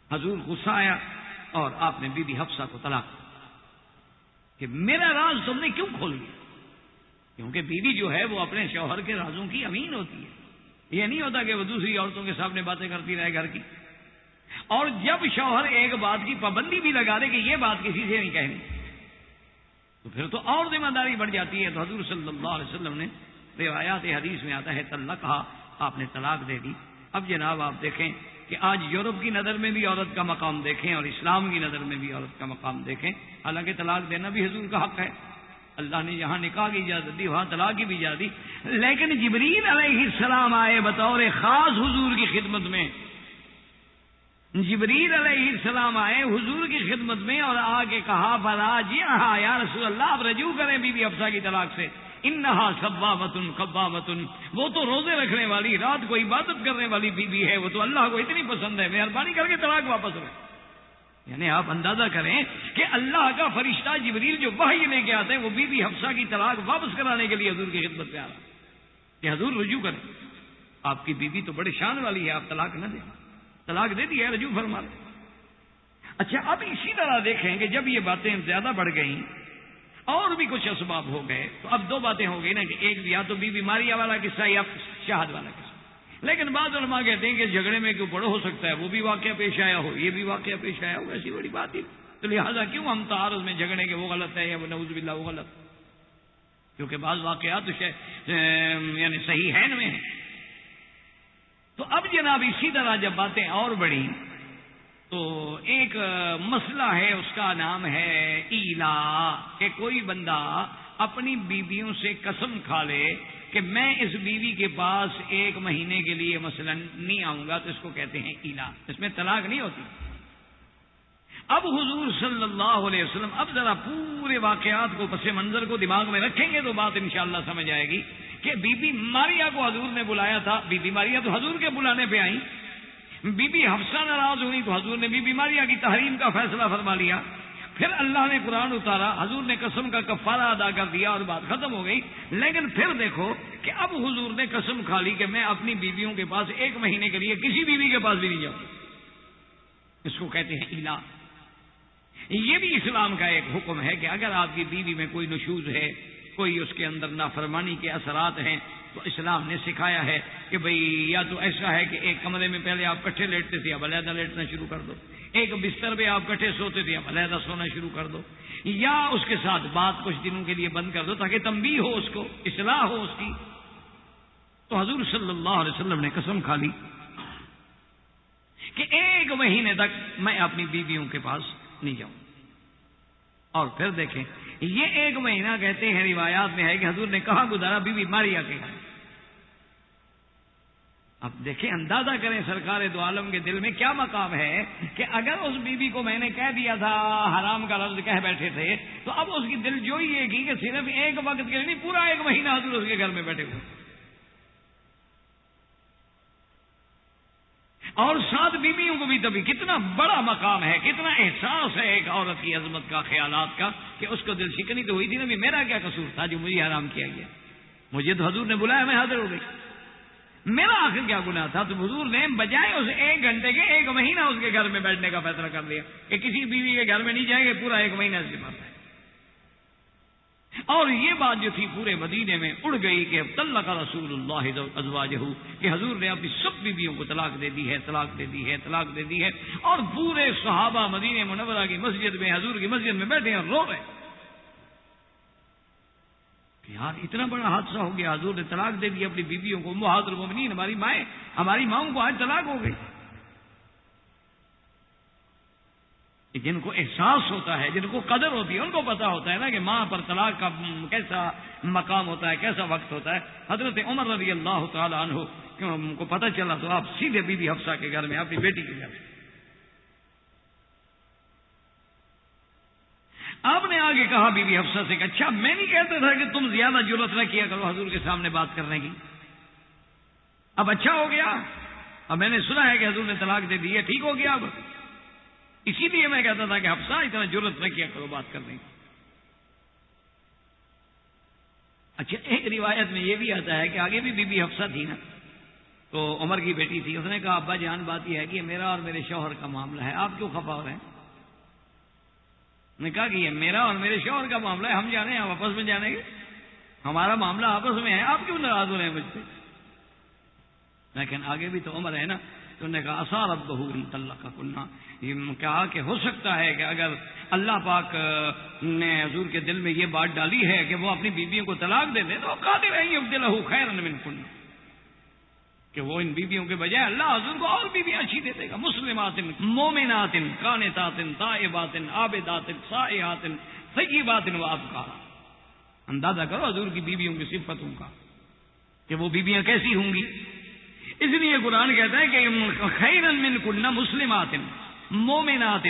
A: حضور غصہ آیا اور آپ نے بی بی حفصہ کو طلاق کہ میرا راز تم نے کیوں کھول دیا؟ کیونکہ بیوی جو ہے وہ اپنے شوہر کے رازوں کی امین ہوتی ہے. یہ نہیں ہوتا کہ وہ دوسری عورتوں کے سامنے باتیں کرتی رہے گھر کی. اور جب شوہر ایک بات کی پابندی بھی لگا دے کہ یہ بات کسی سے نہیں کہنی تو پھر تو اور ذمہ داری بڑھ جاتی ہے. تو حضور صلی اللہ علیہ وسلم نے روایات حدیث میں آتا ہے طلقہا، آپ نے طلاق دے دی. اب جناب آپ دیکھیں کہ آج یورپ کی نظر میں بھی عورت کا مقام دیکھیں اور اسلام کی نظر میں بھی عورت کا مقام دیکھیں. حالانکہ طلاق دینا بھی حضور کا حق ہے، اللہ نے جہاں نکاح کی اجازت دی وہاں طلاق کی بھی اجازت دی. لیکن جبریل علیہ السلام آئے بطور خاص حضور کی خدمت میں، جبریل علیہ السلام آئے حضور کی خدمت میں اور آ کے کہا فراجعھا، یا رسول اللہ آپ رجوع کریں بی بی حفصہ کی طلاق سے. انہا صوامۃ قوامۃ، وہ تو روزے رکھنے والی، رات کو عبادت کرنے والی بیوی ہے، وہ تو اللہ کو اتنی پسند ہے، مہربانی کر کے طلاق واپس لے۔ یعنی آپ اندازہ کریں کہ اللہ کا فرشتہ جبریل جو وحی لے کے آتے ہیں وہ بی بی حفصہ کی طلاق واپس کرانے کے لیے حضور کی خدمت پہ آ رہا کہ حضور رجوع کریں، آپ کی بیوی تو بڑے شان والی ہے، آپ طلاق نہ دیں، طلاق دے دی ہے، رجوع فرما لیں۔ اچھا اب اسی طرح دیکھیں کہ جب یہ باتیں زیادہ بڑھ گئیں اور بھی کچھ اسباب ہو گئے تو اب دو باتیں ہو گئی نا، کہ ایک یا تو بی بی ماریا والا قصہ یا شہاد والا قصہ۔ لیکن بعض علماء کہتے ہیں کہ جھگڑے میں کیوں پڑو، ہو سکتا ہے وہ بھی واقعہ پیش آیا ہو، یہ بھی واقعہ پیش آیا ہو، ایسی بڑی بات ہی، تو لہٰذا کیوں ہم تعارض میں جھگڑیں کہ وہ غلط ہے یا نعوذ باللہ وہ غلط، کیونکہ بعض واقعات یعنی صحیح ہے میں ہیں۔ تو اب جناب اسی طرح جب باتیں اور بڑھی تو ایک مسئلہ ہے، اس کا نام ہے ایلا، کہ کوئی بندہ اپنی بیویوں سے قسم کھا لے کہ میں اس بیوی کے پاس 1 مہینے کے لیے مثلا نہیں آؤں گا، تو اس کو کہتے ہیں ایلا، اس میں طلاق نہیں ہوتی۔ اب حضور صلی اللہ علیہ وسلم اب ذرا پورے واقعات کو پس منظر کو دماغ میں رکھیں گے تو بات انشاءاللہ سمجھ آئے گی کہ بی بی ماریا کو حضور نے بلایا تھا، بی بی ماریا تو حضور کے بلانے پہ آئیں، بی بی حفصہ ناراض ہوئی تو حضور نے بی بی ماریا کی تحریم کا فیصلہ فرما لیا، پھر اللہ نے قرآن اتارا، حضور نے قسم کا کفارہ ادا کر دیا اور بات ختم ہو گئی۔ لیکن پھر دیکھو کہ اب حضور نے قسم کھا لی کہ میں اپنی بیویوں کے پاس 1 مہینے کے لیے کسی بیوی کے پاس بھی نہیں جاؤں، اس کو کہتے ہیں ایلا۔ یہ بھی اسلام کا ایک حکم ہے کہ اگر آپ کی بیوی میں کوئی نشوز ہے، کوئی اس کے اندر نافرمانی کے اثرات ہیں، تو اسلام نے سکھایا ہے کہ بھئی یا تو ایسا ہے کہ ایک کمرے میں پہلے آپ کٹھے لیٹتے تھے، اب علیحدہ لیٹنا شروع کر دو، ایک بستر پہ آپ کٹھے سوتے تھے، اب علیحدہ سونا شروع کر دو، یا اس کے ساتھ بات کچھ دنوں کے لیے بند کر دو تاکہ تنبیہ ہو، اس کو اصلاح ہو اس کی۔ تو حضور صلی اللہ علیہ وسلم نے قسم کھا لی کہ 1 مہینے تک میں اپنی بیویوں کے پاس نہیں جاؤں۔ اور پھر دیکھیں یہ 1 مہینہ کہتے ہیں روایات میں ہے کہ حضور نے کہاں گزارا، بی بی ماریا کے گھر۔ اب دیکھیں اندازہ کریں سرکار دو عالم کے دل میں کیا مقام ہے کہ اگر اس بیوی کو میں نے کہہ دیا تھا، حرام کا لفظ کہہ بیٹھے تھے، تو اب اس کی دل جوئی یہ کی کہ صرف 1 وقت کے لیے نہیں، پورا 1 مہینہ حضور اس کے گھر میں بیٹھے ہوئے، اور ساتھ بیویوں کو بھی تبھی کتنا بڑا مقام ہے، کتنا احساس ہے ایک عورت کی عظمت کا، خیالات کا، کہ اس کو دل شکنی تو ہوئی تھی نا، بھی میرا کیا قصور تھا جو مجھے حرام کیا گیا، مجھے تو حضور نے بلایا، میں حاضر ہو گئی، میرا آخر کیا گناہ تھا؟ تو حضور نے بجائے اس 1 گھنٹے کے 1 مہینہ اس کے گھر میں بیٹھنے کا فیصلہ کر لیا کہ کسی بیوی کے گھر میں نہیں جائیں گے، پورا 1 مہینہ اس کے پاس ہے۔ اور یہ بات جو تھی پورے مدینے میں اڑ گئی کہ طلق رسول اللہ ازواجہ، کہ حضور نے اپنی سب بیویوں کو طلاق دے دی ہے، طلاق دے دی ہے، طلاق دے دی ہے، اور پورے صحابہ مدینہ منورہ کی مسجد میں، حضور کی مسجد میں بیٹھے اور رو رہے کہ یار اتنا بڑا حادثہ ہو گیا، حضور نے طلاق دے دی اپنی بیویوں کو، امہات المومنین ہماری مائیں، ہماری ماؤں کو آج طلاق ہو گئی۔ جن کو احساس ہوتا ہے، جن کو قدر ہوتی ہے، ان کو پتا ہوتا ہے نا کہ ماں پر طلاق کا کیسا مقام ہوتا ہے، کیسا وقت ہوتا ہے۔ حضرت عمر رضی اللہ تعالی عنہ کو پتہ چلا تو آپ سیدھے بی بی حفصہ کے گھر میں، اپنی بیٹی کے گھر میں۔ آپ نے آگے کہا بی بی حفصہ سے کہ اچھا میں نہیں کہتا تھا کہ تم زیادہ جرأت نہ کیا کرو حضور کے سامنے بات کرنے کی، اب اچھا ہو گیا، اب میں نے سنا ہے کہ حضور نے طلاق دے دی ہے، ٹھیک ہو گیا، اب اسی لیے میں کہتا تھا کہ حفصہ اتنا جرأت نہ کیا کرو بات کرنے کی۔ اچھا ایک روایت میں یہ بھی آتا ہے کہ آگے بھی بی بی حفصہ تھی نا، تو عمر کی بیٹی تھی، اس نے کہا ابا جان بات یہ ہے کہ میرا اور میرے شوہر کا معاملہ ہے، آپ کیوں خفا ہو رہے ہیں؟ نے کہا کہ یہ میرا اور میرے شوہر کا معاملہ ہے، ہم جانے ہم آپس میں جانیں گے، ہمارا معاملہ آپس میں ہے، آپ کیوں ناراض ہو رہے ہیں مجھ سے؟ لیکن آگے بھی تو عمر ہے نا، تو انہوں نے کہا عسیٰ ربہ ان طلقکن، یہ کہا کہ ہو سکتا ہے کہ اگر اللہ پاک نے حضور کے دل میں یہ بات ڈالی ہے کہ وہ اپنی بیویوں کو طلاق دے دے، تو قادر ہے یبدلہ خیرا منکن، کہ وہ ان بیویوں کے بجائے اللہ حضور کو اور بیویاں اچھی دے دے گا، مسلمات مومنات قانتات تائبات عابدات سائحات طیبات وابکارا۔ اندازہ کرو حضور کی بیویوں کی صفتوں کا کہ وہ بیویاں کیسی ہوں گی۔ اس لیے قرآن کہتا ہے کہ خیرا منکن مسلمات مومنات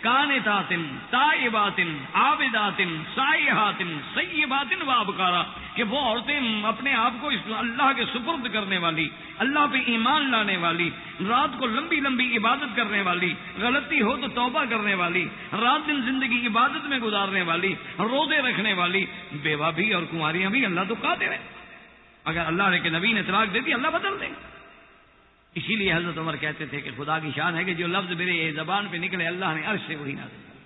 A: قانتات تائبات عابدات سائحات سیبات وابکارا، کہ وہ عورتیں اپنے آپ کو اللہ کے سپرد کرنے والی، اللہ پہ ایمان لانے والی، رات کو لمبی لمبی عبادت کرنے والی، غلطی ہو تو توبہ کرنے والی، رات دن زندگی عبادت میں گزارنے والی، روزے رکھنے والی، بیوہ بھی اور کنواریاں بھی، اللہ تو قادر ہے، اگر اللہ کے نبی نے طلاق دے دی اللہ بدل دے۔ اسی لیے حضرت عمر کہتے تھے کہ خدا کی شان ہے کہ جو لفظ میرے زبان پہ نکلے اللہ نے عرش سے وہی نازل کر۔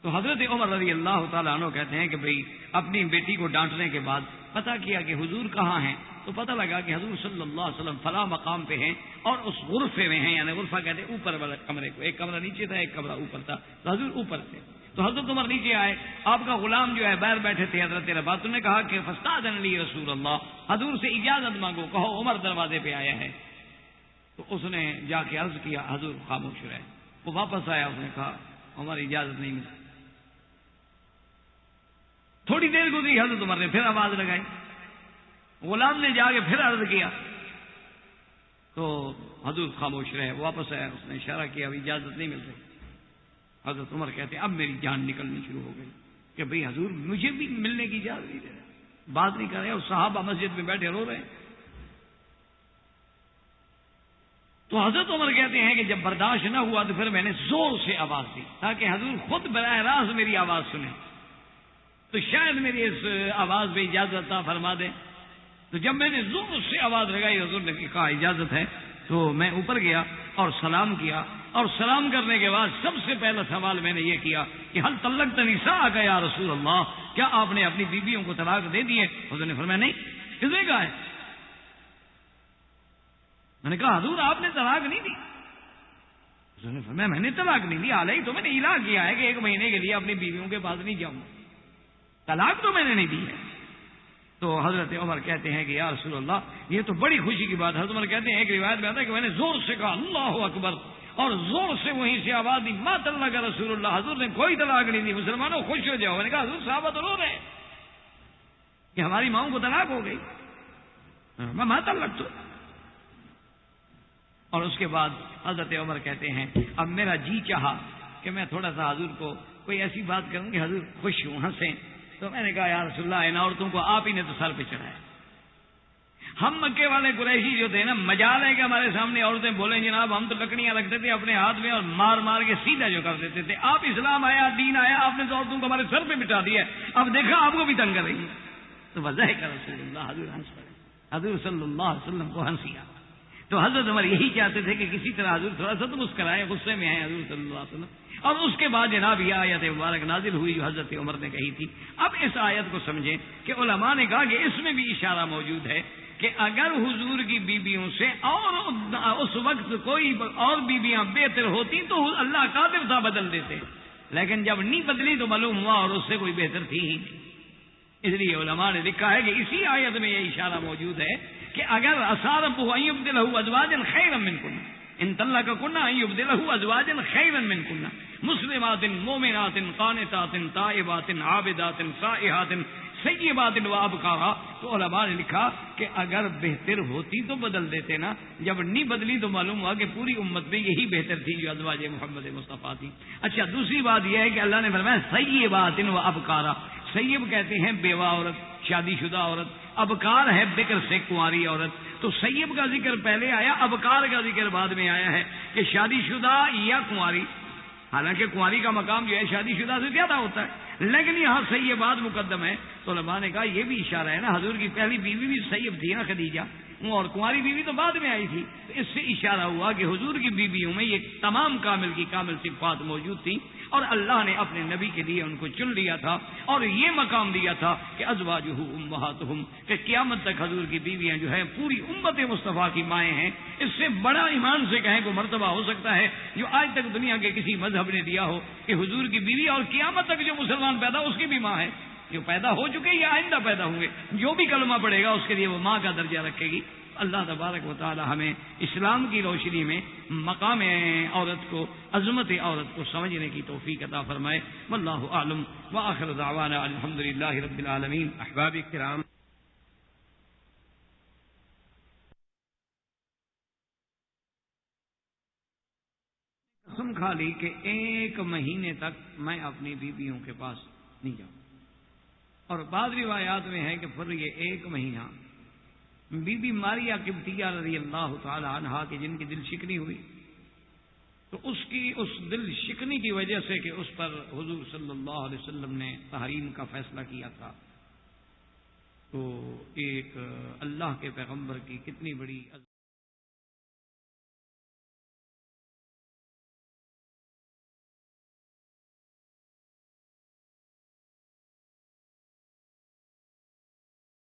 A: تو حضرت عمر رضی اللہ تعالیٰ عنہ کہتے ہیں کہ بھئی اپنی بیٹی کو ڈانٹنے کے بعد پتہ کیا کہ حضور کہاں ہیں، تو پتہ لگا کہ حضور صلی اللہ علیہ وسلم فلاں مقام پہ ہیں اور اس غرفے میں ہیں، یعنی غرفہ کہتے ہیں اوپر والے کمرے کو، ایک کمرہ نیچے تھا ایک کمرہ اوپر تھا، تو حضور اوپر تھے۔ تو حضرت عمر نیچے آئے، آپ کا غلام جو ہے باہر بیٹھے تھے، حضرت رباط نے کہا کہ فاستاذن لی رسول اللہ، حضور سے اجازت مانگو، کہو عمر دروازے پہ آیا ہے۔ تو اس نے جا کے عرض کیا، حضور خاموش رہے، وہ واپس آیا، اس نے کہا عمر اجازت نہیں ملی۔ تھوڑی دیر گزری، حضرت عمر نے پھر آواز لگائی، غلام نے جا کے پھر عرض کیا، تو حضور خاموش رہے، واپس آیا، اس نے اشارہ کیا اب اجازت نہیں مل رہی۔ حضرت عمر کہتے ہیں اب میری جان نکلنی شروع ہو گئی کہ بھئی حضور مجھے بھی ملنے کی اجازت نہیں دے رہے، بات نہیں کر رہے، اور صحابہ مسجد میں بیٹھے رو رہے ہیں۔ تو حضرت عمر کہتے ہیں کہ جب برداشت نہ ہوا تو پھر میں نے زور سے آواز دی تاکہ حضور خود براہ راست میری آواز سنیں، تو شاید میری اس آواز پہ اجازت عطا فرما دیں۔ تو جب میں نے زور سے آواز لگائی، حضور نے کہا اجازت ہے، تو میں اوپر گیا اور سلام کیا، اور سلام کرنے کے بعد سب سے پہلا سوال میں نے یہ کیا کہ حل طلقت نساءک یا رسول اللہ، کیا آپ نے اپنی بیویوں کو طلاق دے دی ہے؟ حضور نے فرمایا نہیں، کس نے کہا ہے؟ میں نے کہا حضور آپ نے طلاق نہیں دی؟ حضور نے فرمایا میں نے طلاق نہیں دی، حالانکہ تو میں نے اعلان کیا ہے کہ 1 مہینے کے لیے اپنی بیویوں کے پاس نہیں جاؤں، طلاق تو میں نے نہیں دی ہے۔ تو حضرت عمر کہتے ہیں کہ یا رسول اللہ یہ تو بڑی خوشی کی بات ہے۔ حضرت عمر کہتے ہیں ایک روایت میں آتا ہے کہ میں نے زور سے کہا اللہ اکبر، اور زور سے وہیں سے آواز دی ما طلق رسول اللہ، حضور نے کوئی طلاق نہیں دی، مسلمانوں خوش ہو جاؤ۔ میں نے کہا حضور صحابہ تو رو رہے ہیں کہ ہماری ماؤں کو طلاق ہو گئی، میں ما طلق تو۔ اور اس کے بعد حضرت عمر کہتے ہیں اب میرا جی چاہا کہ میں تھوڑا سا حضور کو کوئی ایسی بات کروں کہ حضور خوش ہوں، ہنسیں، تو میں نے کہا یا رسول اللہ ان عورتوں کو آپ ہی نے تو سر پہ چڑھایا۔ ہم مکے والے قریشی جو تھے نا، مجال ہے کہ ہمارے سامنے عورتیں بولیں جناب ہم تو لکڑیاں رکھتے تھے اپنے ہاتھ میں اور مار مار کے سیدھا جو کر دیتے تھے، آپ اسلام آیا دین آیا، آپ نے تو عورتوں کو ہمارے سر پہ بٹھا دیا، اب دیکھا آپ کو بھی تنگ کر رہی ہے۔ تو وضاح کا رسول اللہ حضور ہنس پڑے، حضور صلی اللہ علیہ وسلم کو ہنسی آ۔ تو حضرت عمر یہی چاہتے تھے کہ کسی طرح حضور تھوڑا سا تو مسکرائے، غصے میں ہیں حضور صلی اللہ علیہ وسلم۔ اور اس کے بعد جناب یہ آیت مبارک نازل ہوئی جو حضرت عمر نے کہی تھی۔ اب اس آیت کو سمجھیں کہ علماء نے کہا کہ اس میں بھی اشارہ موجود ہے کہ اگر حضور کی بیویوں سے اور اس وقت کوئی اور بیویاں بہتر ہوتی تو اللہ قادر تھا بدل دیتے، لیکن جب نہیں بدلی تو معلوم ہوا اور اس سے کوئی بہتر تھی ہی نہیں۔ اس لیے علماء نے لکھا ہے کہ اسی آیت میں یہ اشارہ موجود ہے کہ اگر اصاربہ ان یبدلہ ازواجا خیرا منکن، ان طلقکن ان یبدلہ ازواجا خیرا منکن مسلمات مومنات قانتات تائبات عابدات سائحات سیبات وابکارا۔ تو علماء نے لکھا کہ اگر بہتر ہوتی تو بدل دیتے نا، جب نہیں بدلی تو معلوم ہوا کہ پوری امت میں یہی بہتر تھی جو ازواج محمد مصطفیٰ تھی۔ اچھا دوسری بات یہ ہے کہ اللہ نے فرمایا سیبات وابکارا، سیب کہتے ہیں بیوہ عورت، شادی شدہ عورت، ابکار ہے بکر سے کنواری عورت۔ تو سیب کا ذکر پہلے آیا، ابکار کا ذکر بعد میں آیا ہے کہ شادی شدہ یا کنواری، حالانکہ کنواری کا مقام جو ہے شادی شدہ سے زیادہ ہوتا ہے، لیکن یہاں سیبات مقدم ہے۔ تو علماء نے کہا یہ بھی اشارہ ہے نا، حضور کی پہلی بیوی بھی سیب تھی نا خدیجہ، اور کنواری بیوی تو بعد میں آئی تھی، تو اس سے اشارہ ہوا کہ حضور کی بیویوں میں یہ تمام کامل کی کامل صفات موجود تھیں، اور اللہ نے اپنے نبی کے لیے ان کو چن لیا تھا اور یہ مقام دیا تھا کہ ازواجہ امہاتہم، کہ قیامت تک حضور کی بیویاں جو ہیں پوری امت مصطفیٰ کی مائیں ہیں۔ اس سے بڑا ایمان سے کہیں کو مرتبہ ہو سکتا ہے جو آج تک دنیا کے کسی مذہب نے دیا ہو کہ حضور کی بیوی اور قیامت تک جو مسلمان پیدا اس کی بھی ماں ہے، جو پیدا ہو چکے یا آئندہ پیدا ہوں گے، جو بھی کلمہ پڑھے گا اس کے لیے وہ ماں کا درجہ رکھے گی۔ اللہ تبارک و تعالی ہمیں اسلام کی روشنی میں مقام عورت کو، عظمت عورت کو سمجھنے کی توفیق عطا فرمائے۔ واللہ اعلم وآخر دعوانا الحمدللہ رب العالمین۔
B: احباب کرام،
A: قسم کھا لی کہ 1 مہینے تک میں اپنی بیویوں کے پاس نہیں جاؤں. اور بعض روایات میں ہے کہ پھر یہ 1 مہینہ بی بی ماریہ قبطیہ رضی اللہ تعالی عنہا کی جن کی دل شکنی ہوئی، تو اس دل شکنی کی وجہ سے کہ اس پر حضور صلی اللہ علیہ وسلم نے تحریم کا فیصلہ کیا تھا، تو ایک اللہ کے پیغمبر کی کتنی بڑی